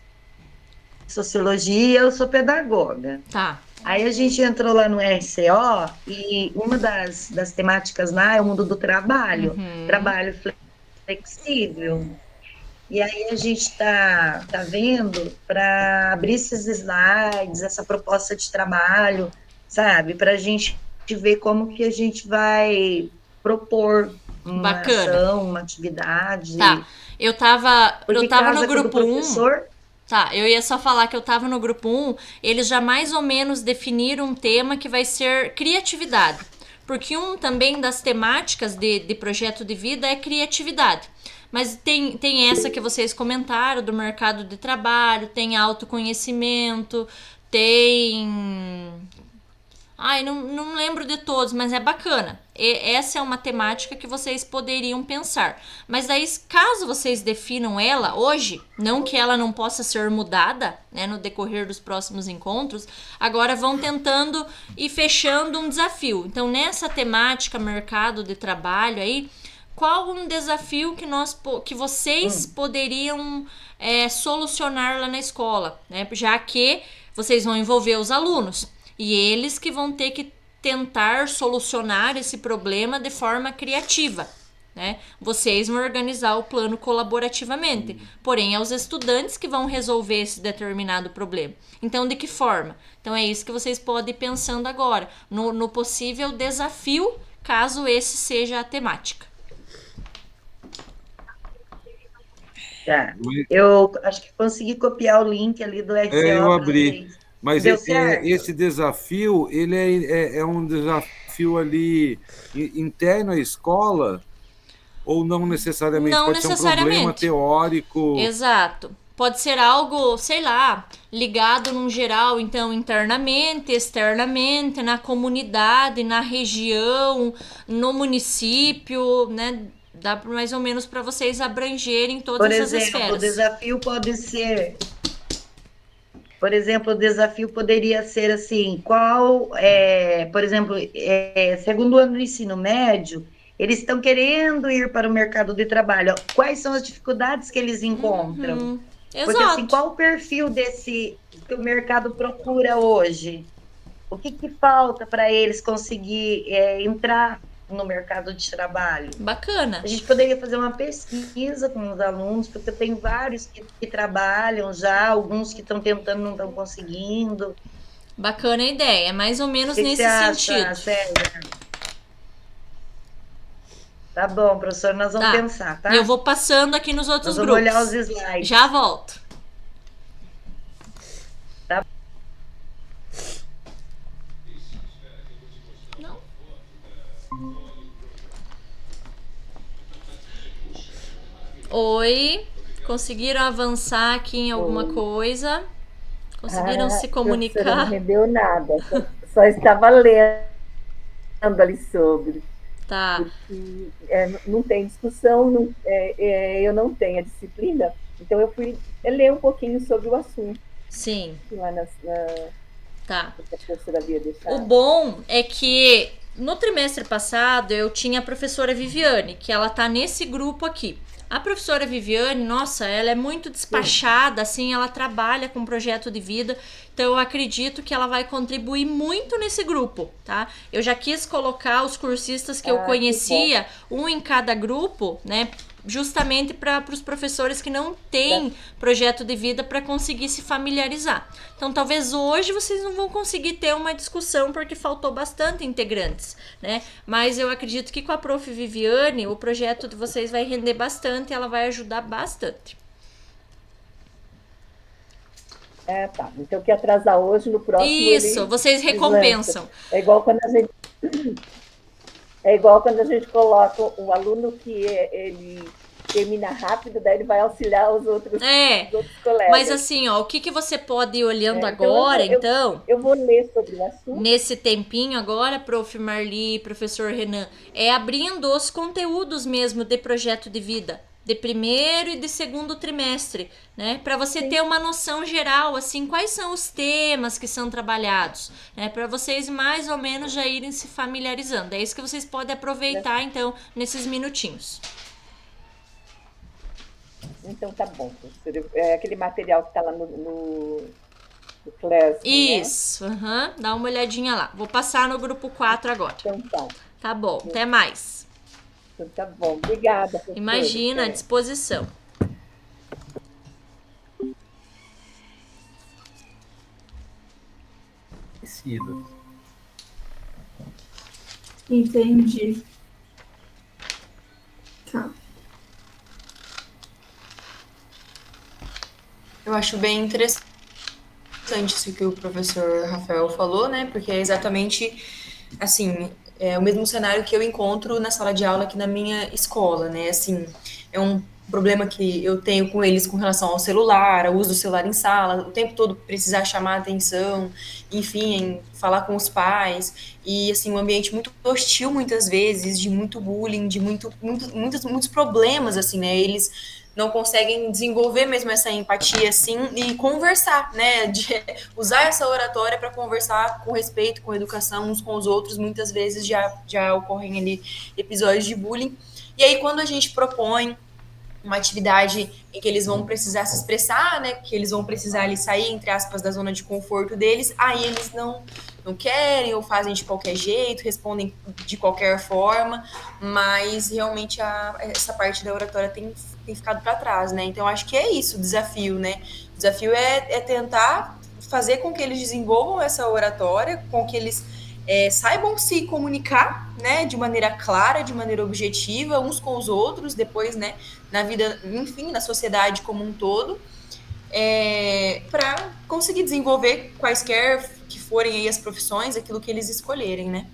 sociologia, eu sou pedagoga. Tá. Aí a gente entrou lá no RCO e uma das temáticas lá é o mundo do trabalho, trabalho flexível. E aí a gente está vendo para abrir esses slides, essa proposta de trabalho, sabe? Para a gente ver como que a gente vai propor uma ação, uma atividade. Tá, eu tava no grupo 1. Tá, eu ia só falar que eu tava no grupo 1, eles já mais ou menos definiram um tema que vai ser criatividade. Porque também das temáticas de projeto de vida é criatividade. Mas tem essa que vocês comentaram do mercado de trabalho, tem autoconhecimento, tem... Ai, não lembro de todos, mas é bacana. Essa é uma temática que vocês poderiam pensar. Mas daí, caso vocês definam ela hoje, não que ela não possa ser mudada, né, no decorrer dos próximos encontros, agora vão tentando e fechando um desafio. Então, nessa temática mercado de trabalho aí, qual um desafio que vocês poderiam solucionar lá na escola, né? Já que vocês vão envolver os alunos. E eles que vão ter que tentar solucionar esse problema de forma criativa, né? Vocês vão organizar o plano colaborativamente, porém é os estudantes que vão resolver esse determinado problema. Então, de que forma? Então, é isso que vocês podem ir pensando agora, no possível desafio, caso esse seja a temática. Tá. Eu acho que consegui copiar o link ali do RCO eu para abri. vocês. Mas Deu certo? esse desafio, ele é um desafio ali interno à escola, ou não necessariamente? Não Pode ser um problema necessariamente. teórico. Exato. Pode ser algo, sei lá, ligado num geral, então, internamente, externamente, na comunidade, na região, no município, né? Dá mais ou menos para vocês abrangerem todas Por as exemplo, o esferas. desafio pode ser... Por exemplo, o desafio poderia ser assim, por exemplo, segundo ano do ensino médio, eles estão querendo ir para o mercado de trabalho. Quais são as dificuldades que eles encontram? Porque assim, Exato. qual o perfil que o mercado procura hoje? O que falta para eles conseguir entrar no mercado de trabalho? Bacana. A gente poderia fazer uma pesquisa com os alunos, porque eu tenho vários que trabalham já, alguns que estão tentando não estão conseguindo. Bacana a ideia, é mais ou menos O que nesse você sentido. acha, Célia? Tá bom, professor, nós vamos pensar, tá? Eu vou passando aqui nos outros nós grupos. Vamos olhar os slides. Já volto. Tá. Não. Oi, conseguiram avançar aqui em alguma coisa? Conseguiram se comunicar? Não rendeu nada, só estava lendo ali sobre. Tá. Porque, não tem discussão, eu não tenho a disciplina, então eu fui ler um pouquinho sobre o assunto. Sim. Lá tá. Que a professora havia deixado. O bom é que no trimestre passado eu tinha a professora Viviane, que ela tá nesse grupo aqui. A professora Viviane, nossa, ela é muito despachada, assim, ela trabalha com projeto de vida, então eu acredito que ela vai contribuir muito nesse grupo, tá? Eu já quis colocar os cursistas que eu conhecia, um em cada grupo, né? Justamente para os professores que não têm projeto de vida para conseguir se familiarizar. Então, talvez hoje vocês não vão conseguir ter uma discussão porque faltou bastante integrantes, né? Mas eu acredito que com a prof. Viviane, o projeto de vocês vai render bastante e ela vai ajudar bastante. Tá. Então, o que atrasar hoje, no próximo... Isso, vocês recompensam. É igual quando a gente... É igual quando a gente coloca o aluno que ele termina rápido, daí ele vai auxiliar os outros colegas. Mas assim, ó, o que você pode ir olhando agora, então? Eu vou ler sobre o assunto. Nesse tempinho agora, prof. Marli, professor Renan, é abrindo os conteúdos mesmo de projeto de vida, de primeiro e de segundo trimestre, né? Para você ter uma noção geral, assim, quais são os temas que são trabalhados, né? Para vocês mais ou menos já irem se familiarizando. É isso que vocês podem aproveitar, então, nesses minutinhos. Então tá bom, professor. É aquele material que tá lá no Classroom, isso, né? Dá uma olhadinha lá. Vou passar no grupo 4 agora. Então tá. Tá bom, até mais. Então tá bom, obrigada, professora. Imagina, à disposição. Entendi. Tá. Eu acho bem interessante isso que o professor Rafael falou, né? Porque é exatamente, assim, o mesmo cenário que eu encontro na sala de aula aqui na minha escola, né? Assim, é um problema que eu tenho com eles com relação ao celular, ao uso do celular em sala, o tempo todo precisar chamar a atenção, enfim, falar com os pais, e assim, um ambiente muito hostil muitas vezes, de muito bullying, de muitos problemas, assim, né? Eles não conseguem desenvolver mesmo essa empatia, assim, e conversar, né? De usar essa oratória para conversar com respeito, com educação uns com os outros. Muitas vezes já ocorrem ali episódios de bullying. E aí, quando a gente propõe uma atividade em que eles vão precisar se expressar, né? Que eles vão precisar ali sair, entre aspas, da zona de conforto deles, aí eles não querem ou fazem de qualquer jeito, respondem de qualquer forma, mas realmente essa parte da oratória tem ficado para trás, né? Então, acho que é isso o desafio, né? O desafio é tentar fazer com que eles desenvolvam essa oratória, com que eles saibam se comunicar, né, de maneira clara, de maneira objetiva, uns com os outros, depois, né, na vida, enfim, na sociedade como um todo, para conseguir desenvolver quaisquer que forem aí as profissões, aquilo que eles escolherem, né?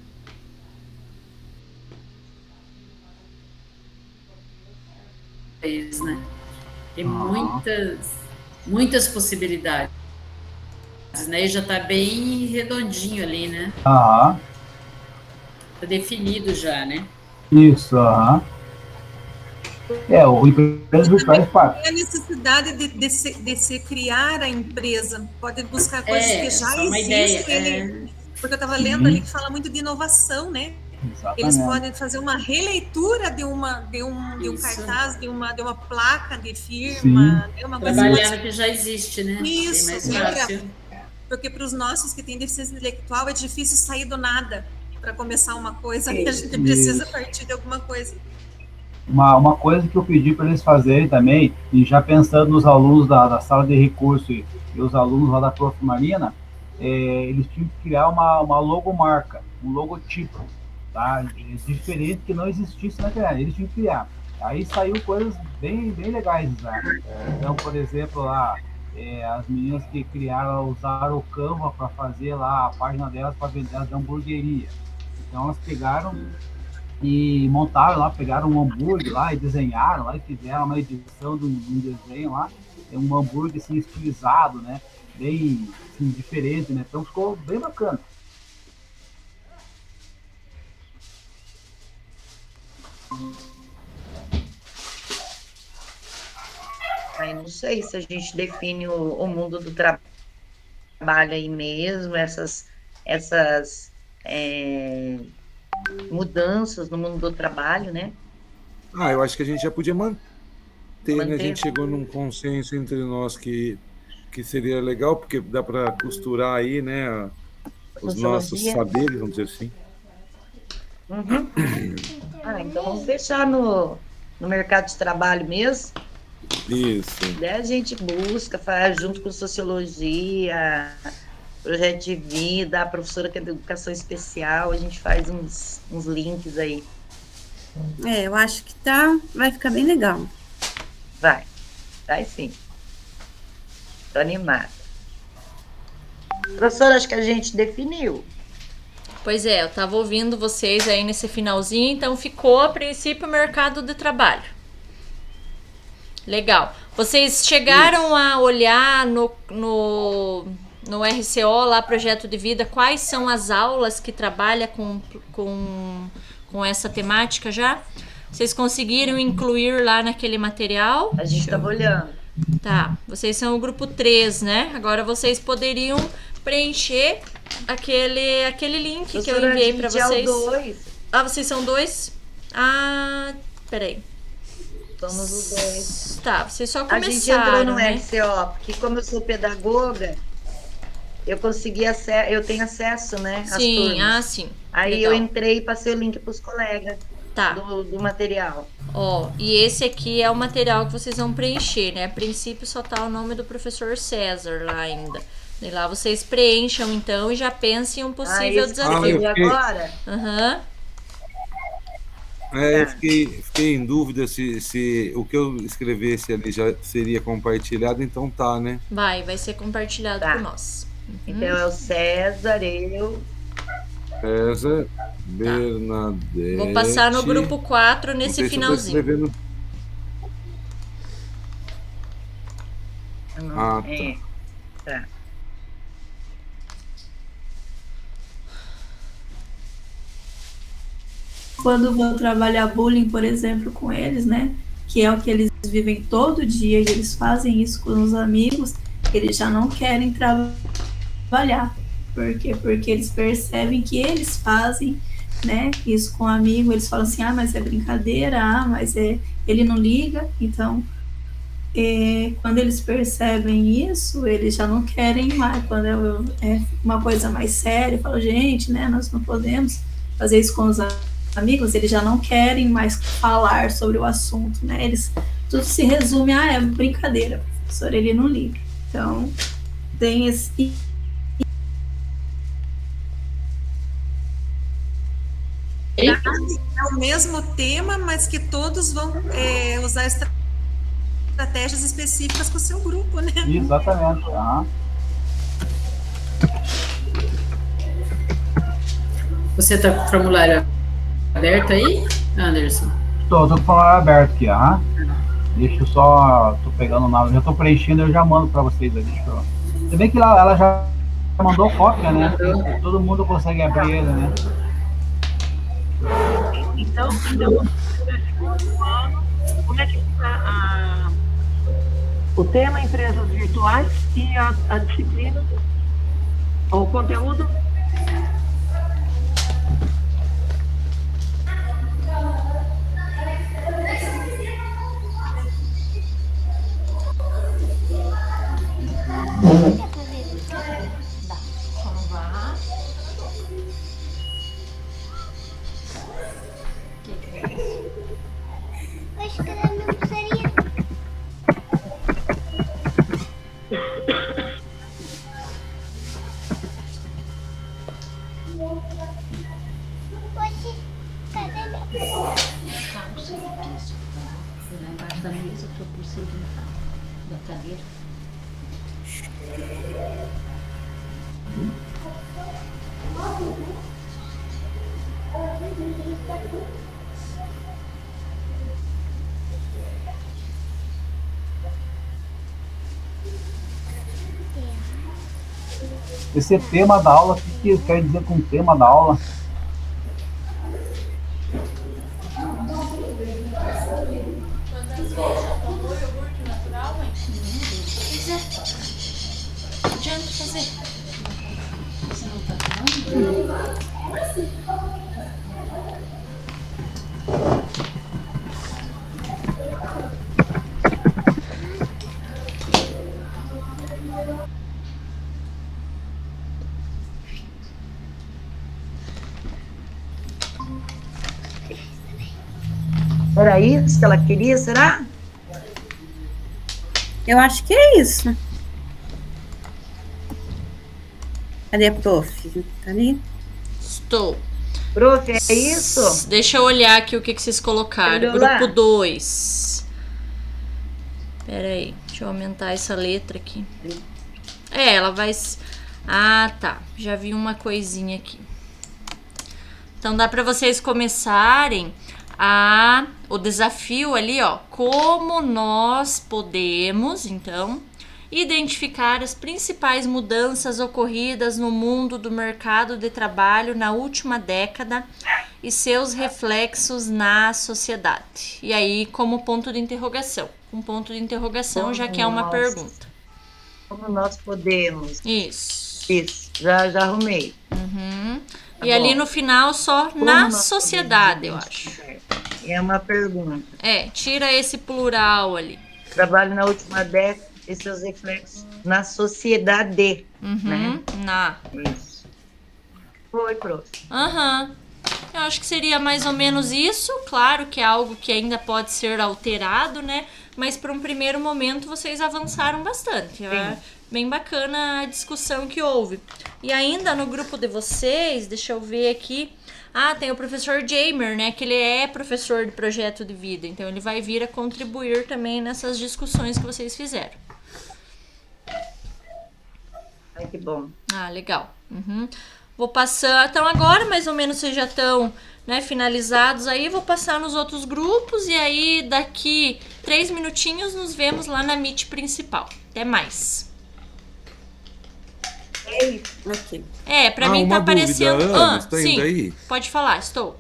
Né? Tem muitas possibilidades, né? E já está bem redondinho ali, né? Tá definido já, né? Isso, o empresas virtuais a necessidade de se criar a empresa, pode buscar coisas que já existem. Porque eu estava lendo ali que fala muito de inovação, né? Exatamente. Eles podem fazer uma releitura de um cartaz, de uma placa de firma, né? Uma coisa trabalhando que já existe, né? Isso, mais fácil. Porque para os nossos que têm deficiência intelectual é difícil sair do nada para começar uma coisa, que a gente precisa partir de alguma coisa. Uma coisa que eu pedi para eles fazerem também, e já pensando nos alunos da sala de recurso e os alunos lá da Prof. Marina, eles tinham que criar uma logomarca, um logotipo, tá? Diferente, que não existisse na internet, eles tinham que criar. Aí saiu coisas bem legais, né? Então, por exemplo, lá, as meninas que usaram o Canva para fazer lá a página delas para vender as de hamburgueria. Então elas pegaram e montaram lá, pegaram um hambúrguer lá e desenharam lá e fizeram uma edição de um desenho lá, um hambúrguer assim estilizado, né? Bem assim, diferente, né? Então ficou bem bacana. Aí não sei se a gente define o mundo do trabalho aí mesmo, essas mudanças no mundo do trabalho, né? Eu acho que a gente já podia manter, né? A gente chegou num consenso entre nós que seria legal, porque dá para costurar aí, né, os nossos saberes, vamos dizer assim. Uhum. Então vamos deixar no mercado de trabalho mesmo. Isso. Daí a gente busca, faz junto com sociologia, projeto de vida, a professora que é de educação especial, a gente faz uns links aí. Eu acho que vai ficar bem legal. Vai sim. Tô animada. Professora, acho que a gente definiu. Pois é, eu tava ouvindo vocês aí nesse finalzinho, então ficou a princípio o mercado de trabalho. Legal. Vocês chegaram a olhar no RCO, lá, Projeto de Vida, quais são as aulas que trabalha com essa temática já? Vocês conseguiram incluir lá naquele material? A gente estava olhando. Tá, vocês são o grupo 3, né? Agora vocês poderiam preencher aquele link que eu enviei para vocês. Vocês são 2? Peraí. Somos os 2. Tá, vocês só começaram, a gente entrou no né? RCO, porque como eu sou pedagoga, eu tenho acesso, né, às turmas. Sim. Aí legal. Eu entrei e passei o link para os colegas do material. E esse aqui é o material que vocês vão preencher, né? A princípio só tá o nome do professor César lá ainda. E lá vocês preencham, então, e já pensem em um possível desafio. Agora? Eu fiquei em dúvida se o que eu escrevesse ali já seria compartilhado, então tá, né? Vai ser compartilhado por nós. Então é o César, César, Bernadette. Vou passar no grupo 4 nesse finalzinho. Tá. Quando vou trabalhar bullying, por exemplo, com eles, né? Que é o que eles vivem todo dia e eles fazem isso com os amigos, eles já não querem trabalhar. Por quê? Porque eles percebem que eles fazem, né, isso com o amigo, eles falam assim, mas é brincadeira, mas ele não liga. Então, quando eles percebem isso, eles já não querem mais. Quando é uma coisa mais séria, falam, gente, né, nós não podemos fazer isso com os amigos, eles já não querem mais falar sobre o assunto, né? Tudo se resume a é brincadeira, professor, ele não liga. Então, tem esse É o mesmo tema, mas que todos vão usar estratégias específicas para o seu grupo, né? Exatamente. Você está com o formulário aberto aí, Anderson? Estou com o formulário aberto aqui, Deixa eu só... Tô pegando o nome, já tô preenchendo, eu já mando para vocês aí. Se bem que ela já mandou cópia, né? Todo mundo consegue abrir ele, né? Então, como é que está o tema empresas virtuais e a disciplina, o conteúdo? Acho que ela não precisaria. Poxa, cadê meu? Calma, você não isso. Fui lá embaixo da mesa, tô por cima da cadeira. Esse tema da aula, o que quer dizer com o tema da aula? Adianta fazer. Você não tá tomando? Era isso que ela queria, será? Eu acho que é isso. Cadê a prof? Tá ali? Estou. Prof, é isso? Deixa eu olhar aqui o que vocês colocaram. Grupo 2. Pera aí, deixa eu aumentar essa letra aqui. Ela vai... Ah, tá. Já vi uma coisinha aqui. Então dá para vocês começarem o desafio ali, ó. Como nós podemos, então, identificar as principais mudanças ocorridas no mundo do mercado de trabalho na última década e seus reflexos na sociedade. E aí, como ponto de interrogação. Um ponto de interrogação, já que é uma pergunta. Como nós podemos. Isso. Isso, já arrumei. Tá e bom. Ali no final, só como na sociedade, eu acho. É uma pergunta. Tira esse plural ali. Trabalho na última década e seus reflexos na sociedade. Né? Isso. Foi, prof. Eu acho que seria mais ou menos isso. Claro que é algo que ainda pode ser alterado, né? Mas para um primeiro momento vocês avançaram bastante. É bem bacana a discussão que houve. E ainda no grupo de vocês, deixa eu ver aqui. Tem o professor Jamer, né? Que ele é professor de projeto de vida. Então ele vai vir a contribuir também nessas discussões que vocês fizeram. Ai, que bom. Legal. Vou passar. Então agora mais ou menos vocês já estão, né, finalizados aí. Vou passar nos outros grupos e aí daqui 3 minutinhos nos vemos lá na Meet principal. Até mais. Ok. Pra mim tá aparecendo. Ana, tá sim. indo aí? Pode falar, estou.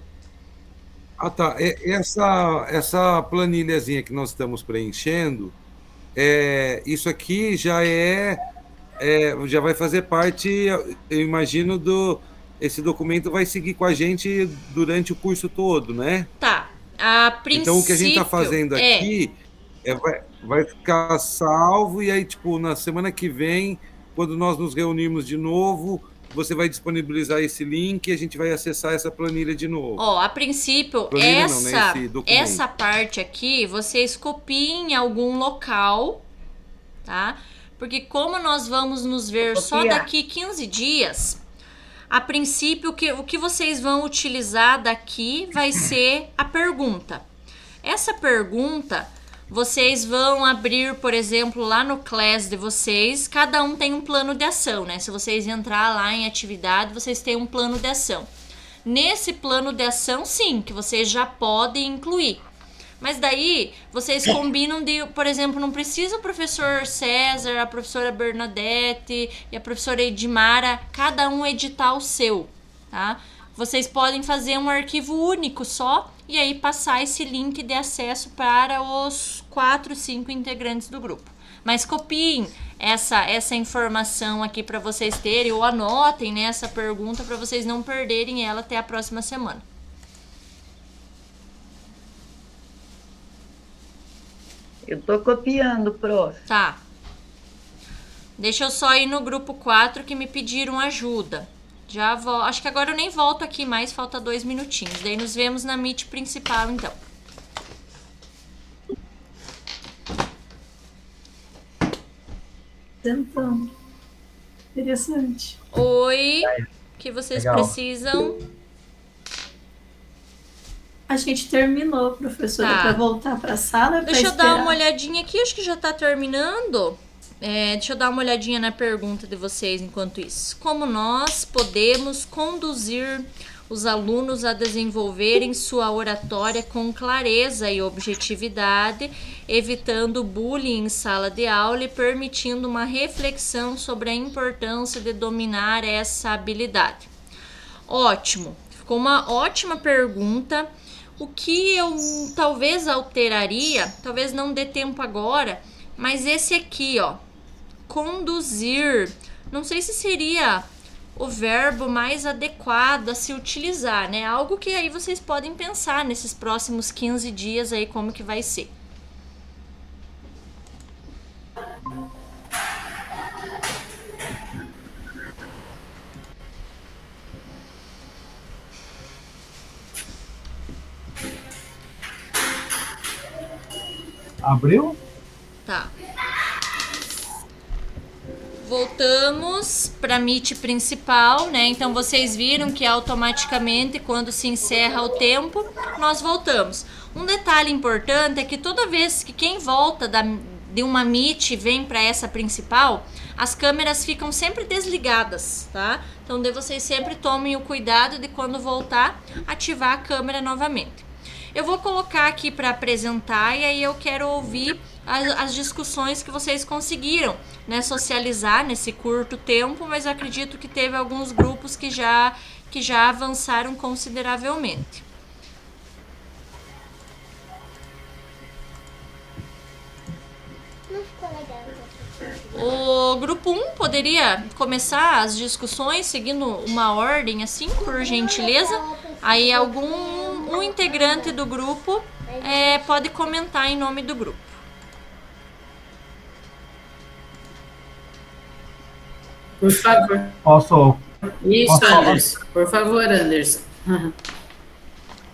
Tá. Essa planilhazinha que nós estamos preenchendo, isso aqui já já vai fazer parte, eu imagino, esse documento vai seguir com a gente durante o curso todo, né? Tá. A princípio, então, o que a gente está fazendo aqui vai ficar salvo e aí, tipo, na semana que vem, quando nós nos reunirmos de novo, você vai disponibilizar esse link e a gente vai acessar essa planilha de novo. A princípio, essa parte aqui, vocês copiem em algum local, tá? Porque como nós vamos nos ver só daqui 15 dias, a princípio, o que vocês vão utilizar daqui vai ser a pergunta. Essa pergunta, vocês vão abrir, por exemplo, lá no Class de vocês, cada um tem um plano de ação, né? Se vocês entrar lá em atividade, vocês têm um plano de ação. Nesse plano de ação, sim, que vocês já podem incluir. Mas daí, vocês combinam de, por exemplo, não precisa o professor César, a professora Bernadette e a professora Edmara, cada um editar o seu, tá? Vocês podem fazer um arquivo único só e aí passar esse link de acesso para os 4, 5 integrantes do grupo. Mas copiem essa informação aqui para vocês terem, ou anotem, né, essa pergunta para vocês não perderem ela até a próxima semana. Eu tô copiando, prof. Tá. Deixa eu só ir no grupo 4 que me pediram ajuda. Já vou. Acho que agora eu nem volto aqui mais, falta 2 minutinhos. Daí nos vemos na Meet principal, então. Então, interessante. Oi, o que vocês precisam? A gente terminou, professora, Tá. para voltar para a sala. Deixa eu dar uma olhadinha aqui, acho que já tá terminando. Deixa eu dar uma olhadinha na pergunta de vocês enquanto isso. Como nós podemos conduzir os alunos a desenvolverem sua oratória com clareza e objetividade, evitando bullying em sala de aula e permitindo uma reflexão sobre a importância de dominar essa habilidade? Ótimo, ficou uma ótima pergunta. O que eu talvez alteraria, talvez não dê tempo agora, mas esse aqui, ó, conduzir, não sei se seria o verbo mais adequado a se utilizar, né? Algo que aí vocês podem pensar nesses próximos 15 dias aí como que vai ser. Abriu? Tá. Voltamos para a Meet principal, né? Então vocês viram que automaticamente quando se encerra o tempo, nós voltamos. Um detalhe importante é que toda vez que quem volta de uma Meet e vem para essa principal, as câmeras ficam sempre desligadas, tá? Então vocês sempre tomem o cuidado de quando voltar, ativar a câmera novamente. Eu vou colocar aqui para apresentar e aí eu quero ouvir as discussões que vocês conseguiram, né, socializar nesse curto tempo, mas acredito que teve alguns grupos que já avançaram consideravelmente. Não ficou legal. O grupo 1 poderia começar as discussões seguindo uma ordem assim, por gentileza? Aí um integrante do grupo pode comentar em nome do grupo. Por favor. Posso? Isso, Posso Anderson. Por favor, Anderson.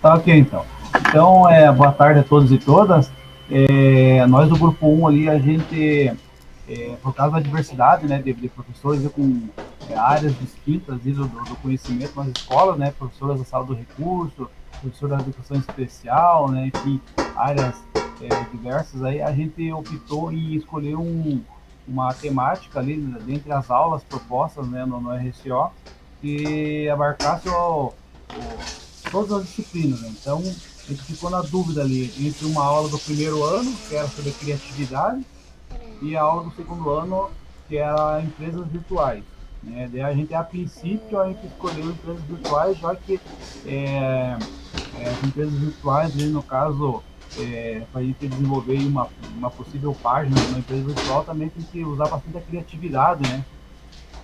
Tá ok, então. Então, boa tarde a todos e todas. Nós do grupo 1 ali, a gente, por causa da diversidade, né, de professores com áreas distintas do conhecimento nas escolas, né, professoras da sala do recurso, professora da educação especial, né, enfim, áreas diversas, aí a gente optou em escolher uma temática ali, dentre as aulas propostas, né, no RCO, que abarcasse todas as disciplinas, né? Então, a gente ficou na dúvida ali entre uma aula do primeiro ano, que era sobre criatividade, e a aula do segundo ano, que era empresas virtuais, né? Daí a gente, a princípio, a gente escolheu empresas virtuais, já que as empresas virtuais, no caso, para a gente desenvolver uma possível página de uma empresa virtual, também tem que usar bastante a criatividade, né?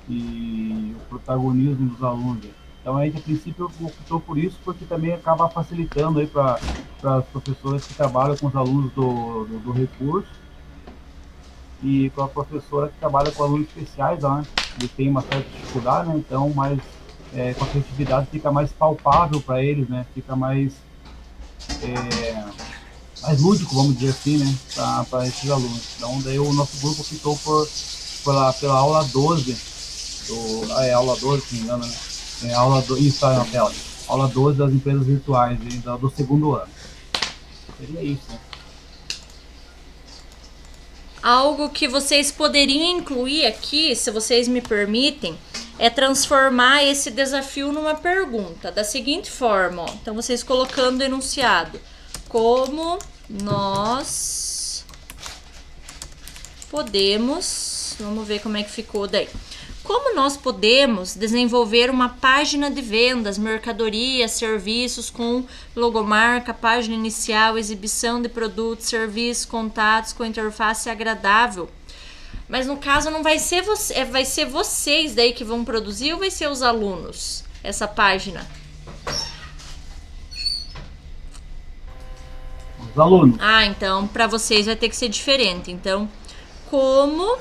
E o protagonismo dos alunos. Então a gente, a princípio, optou por isso, porque também acaba facilitando aí para as professoras que trabalham com os alunos do recurso e para a professora que trabalha com alunos especiais, né? Eles têm uma certa dificuldade, né? Então, mais com a criatividade fica mais palpável para eles, né? Fica mais lúdico, vamos dizer assim, né, para esses alunos. Então, daí o nosso grupo optou pela aula 12, aula 12, se não me engano, né, Isso aí na tela. Aula 12 das empresas virtuais do segundo ano. Seria isso, né? Algo que vocês poderiam incluir aqui, se vocês me permitem, é transformar esse desafio numa pergunta, da seguinte forma, ó. Então, vocês colocando o enunciado. Como nós podemos... Vamos ver como é que ficou daí. Como nós podemos desenvolver uma página de vendas, mercadorias, serviços com logomarca, página inicial, exibição de produtos, serviços, contatos com interface agradável? Mas no caso não vai ser você, vai ser vocês daí que vão produzir ou vai ser os alunos essa página? Os alunos. Ah, então para vocês vai ter que ser diferente. Então, como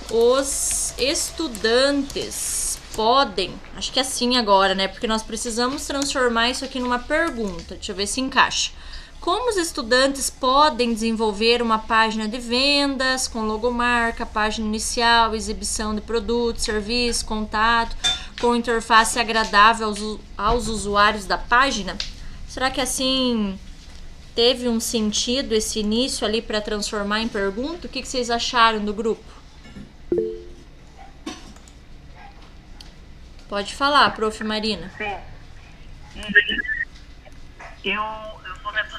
os estudantes podem, acho que é assim agora, né? Porque nós precisamos transformar isso aqui numa pergunta. Deixa eu ver se encaixa. Como os estudantes podem desenvolver uma página de vendas com logomarca, página inicial, exibição de produtos, serviços, contato, com interface agradável aos usuários da página? Será que assim teve um sentido esse início ali para transformar em pergunta? O que vocês acharam do grupo? Pode falar, prof. Marina. Sim. Eu vou nessa.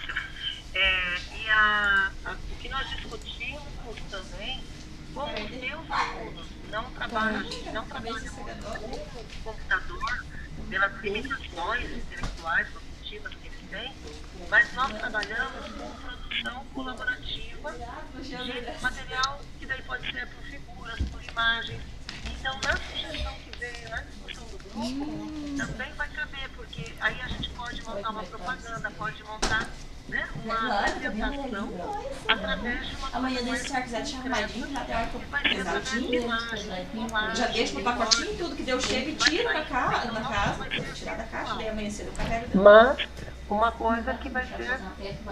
O que nós discutimos também, como os meus alunos não trabalham com o computador pelas limitações intelectuais, cognitivas que eles têm, mas nós trabalhamos com produção colaborativa de material que daí pode ser por figuras, por imagens. Então, na sugestão que veio na discussão do grupo, também vai caber, porque aí a gente pode montar uma propaganda, pode montar, né, uma apresentação através de uma... Amanhã, se você quiser te arrumadinho, já tem hora que eu já deixo no pacotinho tudo que deu, chega e tiro na casa, tirar da caixa, daí amanhã cedo eu carrego. Mas uma coisa que vai ser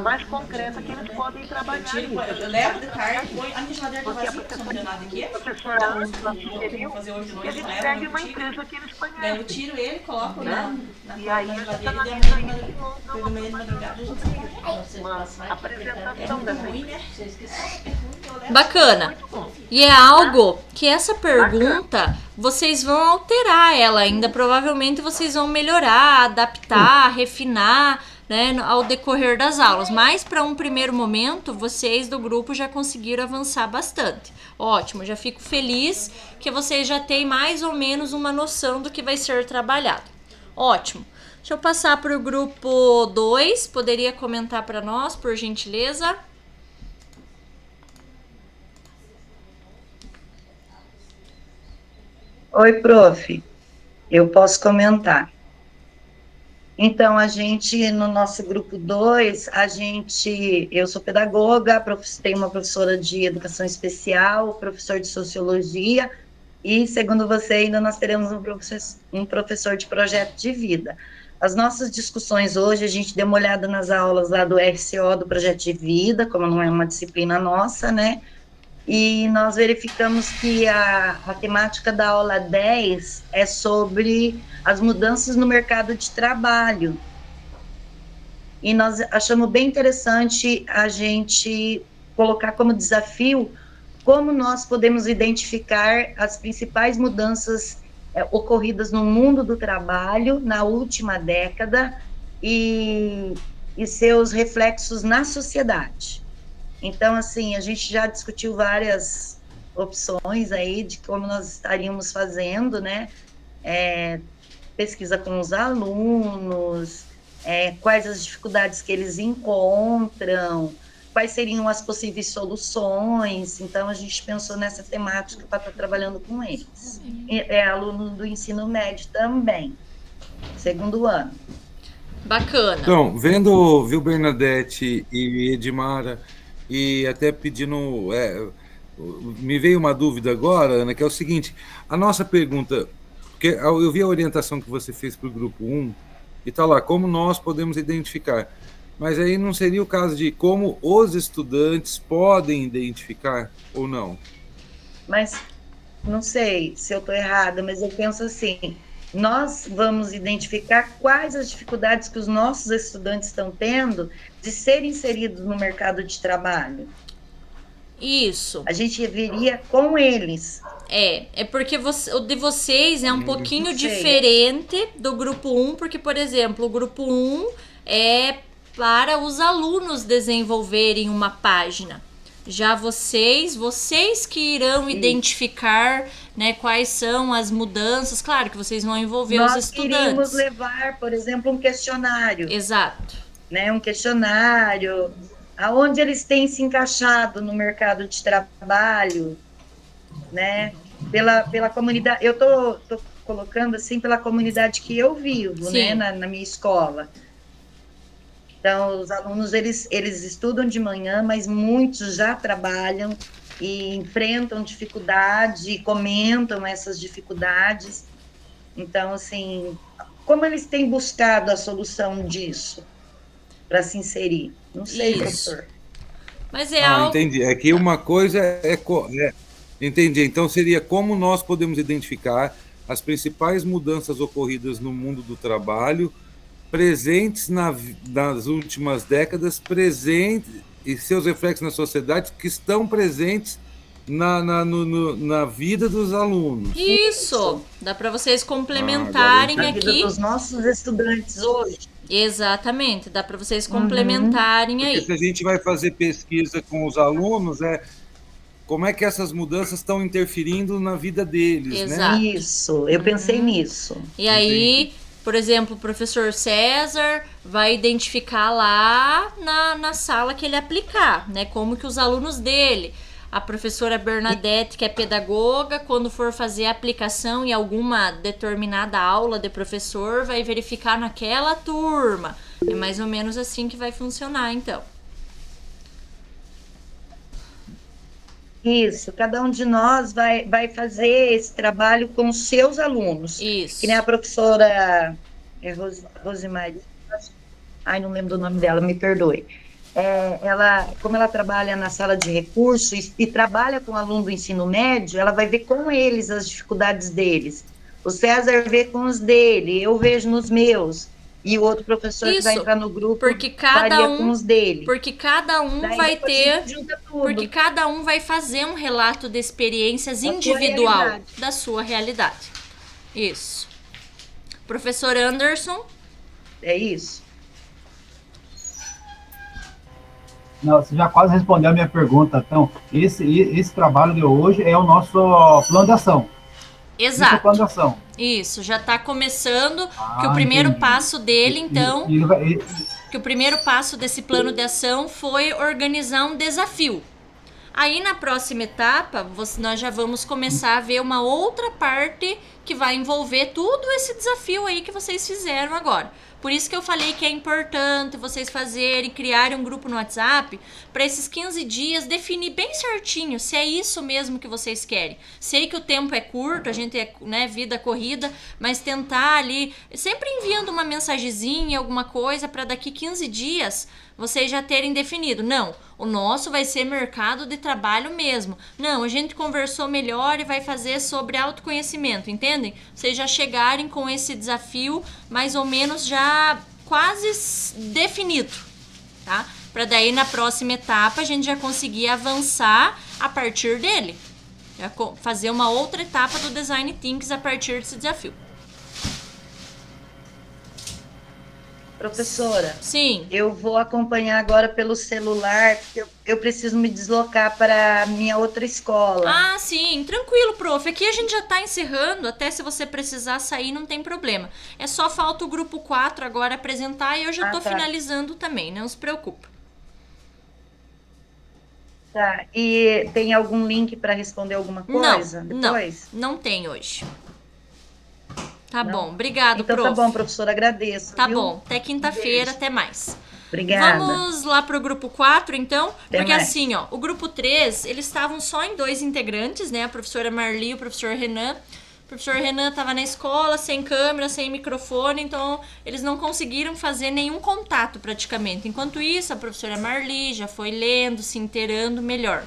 mais concreta, que eles podem trabalhar. Eu levo de tarde, a minha geladeira tá vazia, porque eu não tenho nada aqui. A professora Ângela sugeriu que a gente pegue uma empresa que eles conhecem. Daí eu tiro ele, coloco na e aí a gente geladeira e de manhã de madrugada a gente uma apresentação dessa empresa. Bacana. E é algo que essa pergunta, vocês vão alterar ela ainda. Provavelmente vocês vão melhorar, adaptar, refinar, né, ao decorrer das aulas. Mas para um primeiro momento, vocês do grupo já conseguiram avançar bastante. Ótimo, já fico feliz que vocês já têm mais ou menos uma noção do que vai ser trabalhado. Ótimo. Deixa eu passar para o grupo 2. Poderia comentar para nós, por gentileza? Oi, prof. Eu posso comentar. Então, a gente, no nosso grupo 2, eu sou pedagoga, tenho uma professora de educação especial, professor de sociologia, e, segundo você, ainda nós teremos um professor de projeto de vida. As nossas discussões hoje, a gente deu uma olhada nas aulas lá do RCO, do projeto de vida, como não é uma disciplina nossa, né? E nós verificamos que a temática da aula 10 é sobre as mudanças no mercado de trabalho. E nós achamos bem interessante a gente colocar como desafio como nós podemos identificar as principais mudanças ocorridas no mundo do trabalho na última década e seus reflexos na sociedade. Então, assim, a gente já discutiu várias opções aí de como nós estaríamos fazendo, né? Pesquisa com os alunos, quais as dificuldades que eles encontram, quais seriam as possíveis soluções. Então, a gente pensou nessa temática para estar trabalhando com eles. Aluno do ensino médio também, segundo ano. Bacana. Então, viu, Bernadette e Edmara, e até pedindo... me veio uma dúvida agora, Ana, que é o seguinte: a nossa pergunta, porque eu vi a orientação que você fez para o grupo 1, e está lá, como nós podemos identificar. Mas aí não seria o caso de como os estudantes podem identificar ou não? Mas não sei se eu estou errada, mas eu penso assim, nós vamos identificar quais as dificuldades que os nossos estudantes estão tendo de serem inseridos no mercado de trabalho. Isso. A gente viria com eles. É porque o de vocês é um pouquinho diferente do grupo 1, porque, por exemplo, o grupo 1 é para os alunos desenvolverem uma página. Já vocês que irão identificar, né, quais são as mudanças. Claro que vocês vão envolver os estudantes. Nós queríamos levar, por exemplo, um questionário. Exato. Né, um questionário, aonde eles têm se encaixado no mercado de trabalho, né, pela comunidade. Eu tô colocando assim, pela comunidade que eu vivo, né, na minha escola. Então, os alunos, eles estudam de manhã, mas muitos já trabalham e enfrentam dificuldade e comentam essas dificuldades. Então, assim, como eles têm buscado a solução disso para se inserir? Não sei, professor. Mas é algo... Entendi. É que uma coisa entendi. Então, seria como nós podemos identificar as principais mudanças ocorridas no mundo do trabalho presentes nas últimas décadas, presentes e seus reflexos na sociedade que estão presentes na vida dos alunos. Isso! Dá para vocês complementarem aqui. Na vida dos nossos estudantes hoje. Exatamente, dá para vocês complementarem aí. Porque se a gente vai fazer pesquisa com os alunos, como é que essas mudanças estão interferindo na vida deles, Exato. né? Isso, eu pensei nisso. E aí... Por exemplo, o professor César vai identificar lá na sala que ele aplicar, né? Como que os alunos dele. A professora Bernadette, que é pedagoga, quando for fazer a aplicação em alguma determinada aula de professor, vai verificar naquela turma. É mais ou menos assim que vai funcionar, então. Isso, cada um de nós vai fazer esse trabalho com os seus alunos. Isso. Que nem a professora Rosemaria, não lembro do nome dela, me perdoe. Como ela trabalha na sala de recursos e trabalha com aluno do ensino médio, ela vai ver com eles as dificuldades deles. O César vê com os dele, eu vejo nos meus. E o outro professor que vai entrar no grupo varia com os dele. Porque cada um vai ter... Porque cada um vai fazer um relato de experiências individual da sua realidade. Isso. Professor Anderson? É isso. Não, você já quase respondeu a minha pergunta. Então, esse trabalho de hoje é o nosso plano de ação. Exato. Isso é plano de ação. Isso, já está começando, que o primeiro passo dele, então, que o primeiro passo desse plano de ação foi organizar um desafio. Aí, na próxima etapa, nós já vamos começar a ver uma outra parte que vai envolver tudo esse desafio aí que vocês fizeram agora. Por isso que eu falei que é importante vocês criarem um grupo no WhatsApp para esses 15 dias definir bem certinho se é isso mesmo que vocês querem. Sei que o tempo é curto, a gente é, né, vida corrida, mas tentar ali, sempre enviando uma mensagenzinha, alguma coisa, para daqui 15 dias vocês já terem definido. Não, o nosso vai ser mercado de trabalho mesmo. Não, a gente conversou melhor e vai fazer sobre autoconhecimento, entendem? Vocês já chegarem com esse desafio mais ou menos já quase definido, tá? Para daí na próxima etapa a gente já conseguir avançar a partir dele. Já fazer uma outra etapa do Design Thinking a partir desse desafio. Professora, sim, eu vou acompanhar agora pelo celular, porque eu preciso me deslocar para a minha outra escola. Ah, sim, tranquilo, prof. Aqui a gente já está encerrando, até se você precisar sair não tem problema. É só falta o grupo 4 agora apresentar e eu já estou finalizando também, não se preocupe. Tá, e tem algum link para responder alguma coisa depois? Não tem hoje. Tá bom, obrigado, então, prof. Tá bom, professora, agradeço. Tá bom, até quinta-feira, até mais. Obrigada. Vamos lá pro grupo 4, então? Até porque mais. assim, ó, o grupo 3, eles estavam só em 2 integrantes, né? A professora Marli e o professor Renan. O professor Renan estava na escola, sem câmera, sem microfone, então eles não conseguiram fazer nenhum contato praticamente. Enquanto isso, a professora Marli já foi lendo, se inteirando melhor.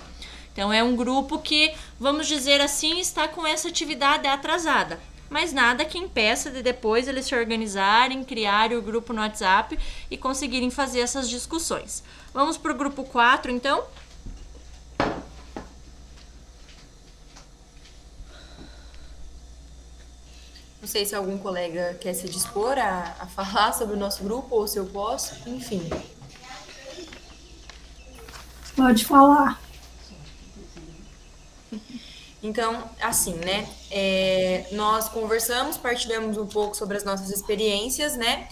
Então é um grupo que, vamos dizer assim, está com essa atividade atrasada. Mas nada que impeça de depois eles se organizarem, criarem o grupo no WhatsApp e conseguirem fazer essas discussões. Vamos para o grupo 4, então? Não sei se algum colega quer se dispor a falar sobre o nosso grupo ou se eu posso, enfim. Pode falar. Então, assim, né, nós conversamos, partilhamos um pouco sobre as nossas experiências, né,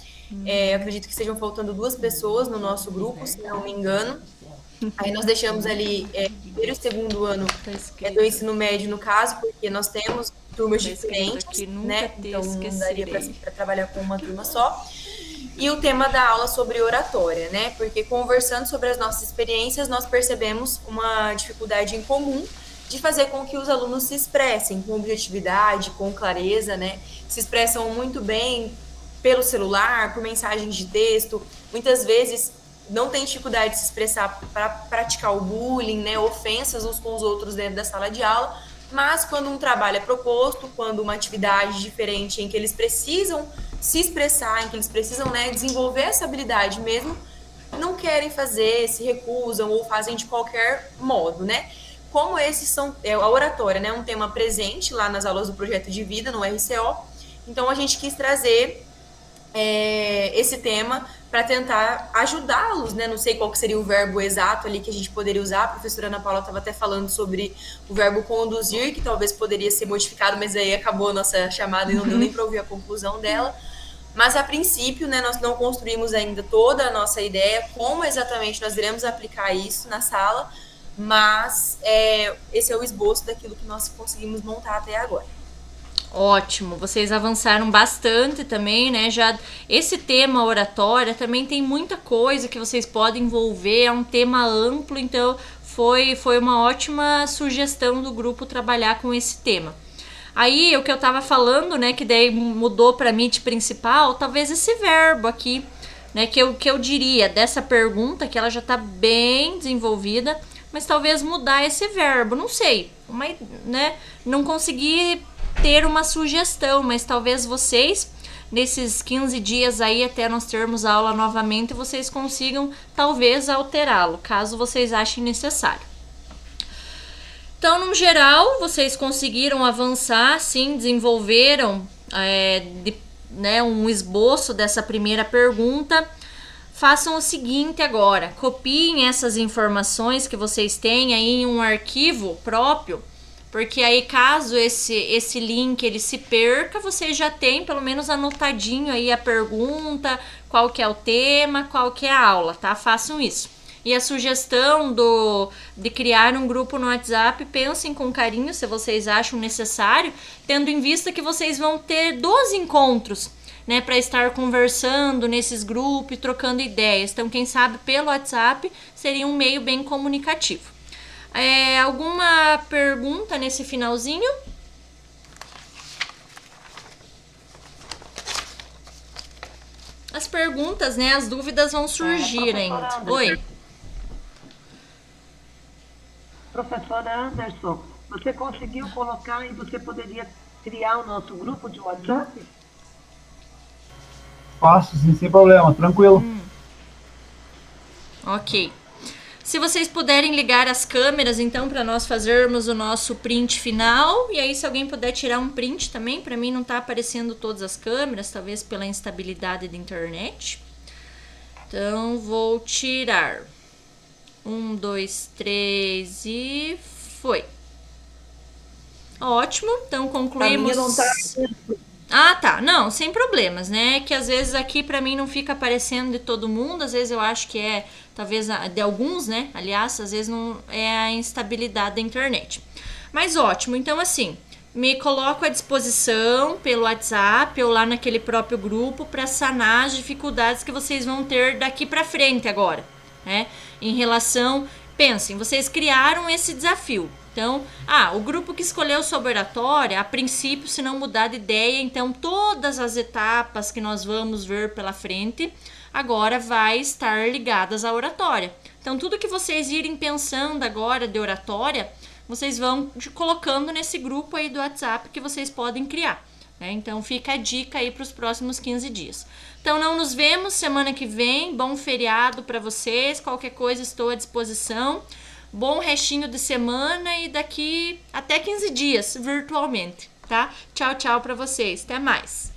eu acredito que estejam faltando 2 pessoas no nosso grupo, se não me engano. Aí nós deixamos ali primeiro e segundo ano do ensino médio, no caso, porque nós temos turmas diferentes, né, então não daria para trabalhar com uma turma só. E o tema da aula sobre oratória, né, porque conversando sobre as nossas experiências, nós percebemos uma dificuldade em comum de fazer com que os alunos se expressem com objetividade, com clareza, né? Se expressam muito bem pelo celular, por mensagens de texto. Muitas vezes não tem dificuldade de se expressar para praticar o bullying, né? Ofensas uns com os outros dentro da sala de aula. Mas quando um trabalho é proposto, quando uma atividade diferente em que eles precisam se expressar, em que eles precisam, né, desenvolver essa habilidade mesmo, não querem fazer, se recusam ou fazem de qualquer modo, né? Como esses são, a oratória, né, um tema presente lá nas aulas do Projeto de Vida, no RCO, então a gente quis trazer esse tema para tentar ajudá-los, né, não sei qual que seria o verbo exato ali que a gente poderia usar, a professora Ana Paula estava até falando sobre o verbo conduzir, que talvez poderia ser modificado, mas aí acabou a nossa chamada e não deu nem para ouvir a conclusão dela. Mas, a princípio, né, nós não construímos ainda toda a nossa ideia, como exatamente nós iremos aplicar isso na sala, mas esse é o esboço daquilo que nós conseguimos montar até agora. Ótimo, vocês avançaram bastante também, né? Já esse tema oratória também tem muita coisa que vocês podem envolver, é um tema amplo, então foi uma ótima sugestão do grupo trabalhar com esse tema. Aí, o que eu tava falando, né, que daí mudou para mim de principal, talvez esse verbo aqui, né, que eu diria dessa pergunta, que ela já tá bem desenvolvida, mas talvez mudar esse verbo, não sei, né, não consegui ter uma sugestão, mas talvez vocês, nesses 15 dias aí, até nós termos a aula novamente, vocês consigam talvez alterá-lo, caso vocês achem necessário. Então, no geral, vocês conseguiram avançar, sim, desenvolveram né, um esboço dessa primeira pergunta. Façam o seguinte agora, copiem essas informações que vocês têm aí em um arquivo próprio, porque aí caso esse link ele se perca, vocês já têm pelo menos anotadinho aí a pergunta, qual que é o tema, qual que é a aula, tá? Façam isso. E a sugestão de criar um grupo no WhatsApp, pensem com carinho se vocês acham necessário, tendo em vista que vocês vão ter 12 encontros, né, para estar conversando nesses grupos, trocando ideias. Então, quem sabe pelo WhatsApp seria um meio bem comunicativo. Alguma pergunta nesse finalzinho? As perguntas, né, as dúvidas vão surgir ainda. Oi. Professora Anderson, você conseguiu colocar e você poderia criar o nosso grupo de WhatsApp? Faço, sim, sem problema, tranquilo. Ok. Se vocês puderem ligar as câmeras, então, para nós fazermos o nosso print final. E aí, se alguém puder tirar um print também, para mim não tá aparecendo todas as câmeras, talvez pela instabilidade da internet. Então, vou tirar. 1, 2, 3 e foi. Ótimo, então concluímos. A minha não tá... Ah, tá. Não, sem problemas, né? Que às vezes aqui pra mim não fica aparecendo de todo mundo, às vezes eu acho que é, talvez, de alguns, né? Aliás, às vezes não é a instabilidade da internet. Mas ótimo, então assim, me coloco à disposição pelo WhatsApp ou lá naquele próprio grupo para sanar as dificuldades que vocês vão ter daqui pra frente agora, né? Em relação, pensem, vocês criaram esse desafio. Então, o grupo que escolheu sobre oratória, a princípio, se não mudar de ideia, então todas as etapas que nós vamos ver pela frente, agora vai estar ligadas à oratória. Então, tudo que vocês irem pensando agora de oratória, vocês vão colocando nesse grupo aí do WhatsApp que vocês podem criar, né? Então, fica a dica aí para os próximos 15 dias. Então, não nos vemos semana que vem. Bom feriado para vocês. Qualquer coisa, estou à disposição. Bom restinho de semana e daqui até 15 dias, virtualmente, tá? Tchau, tchau para vocês. Até mais.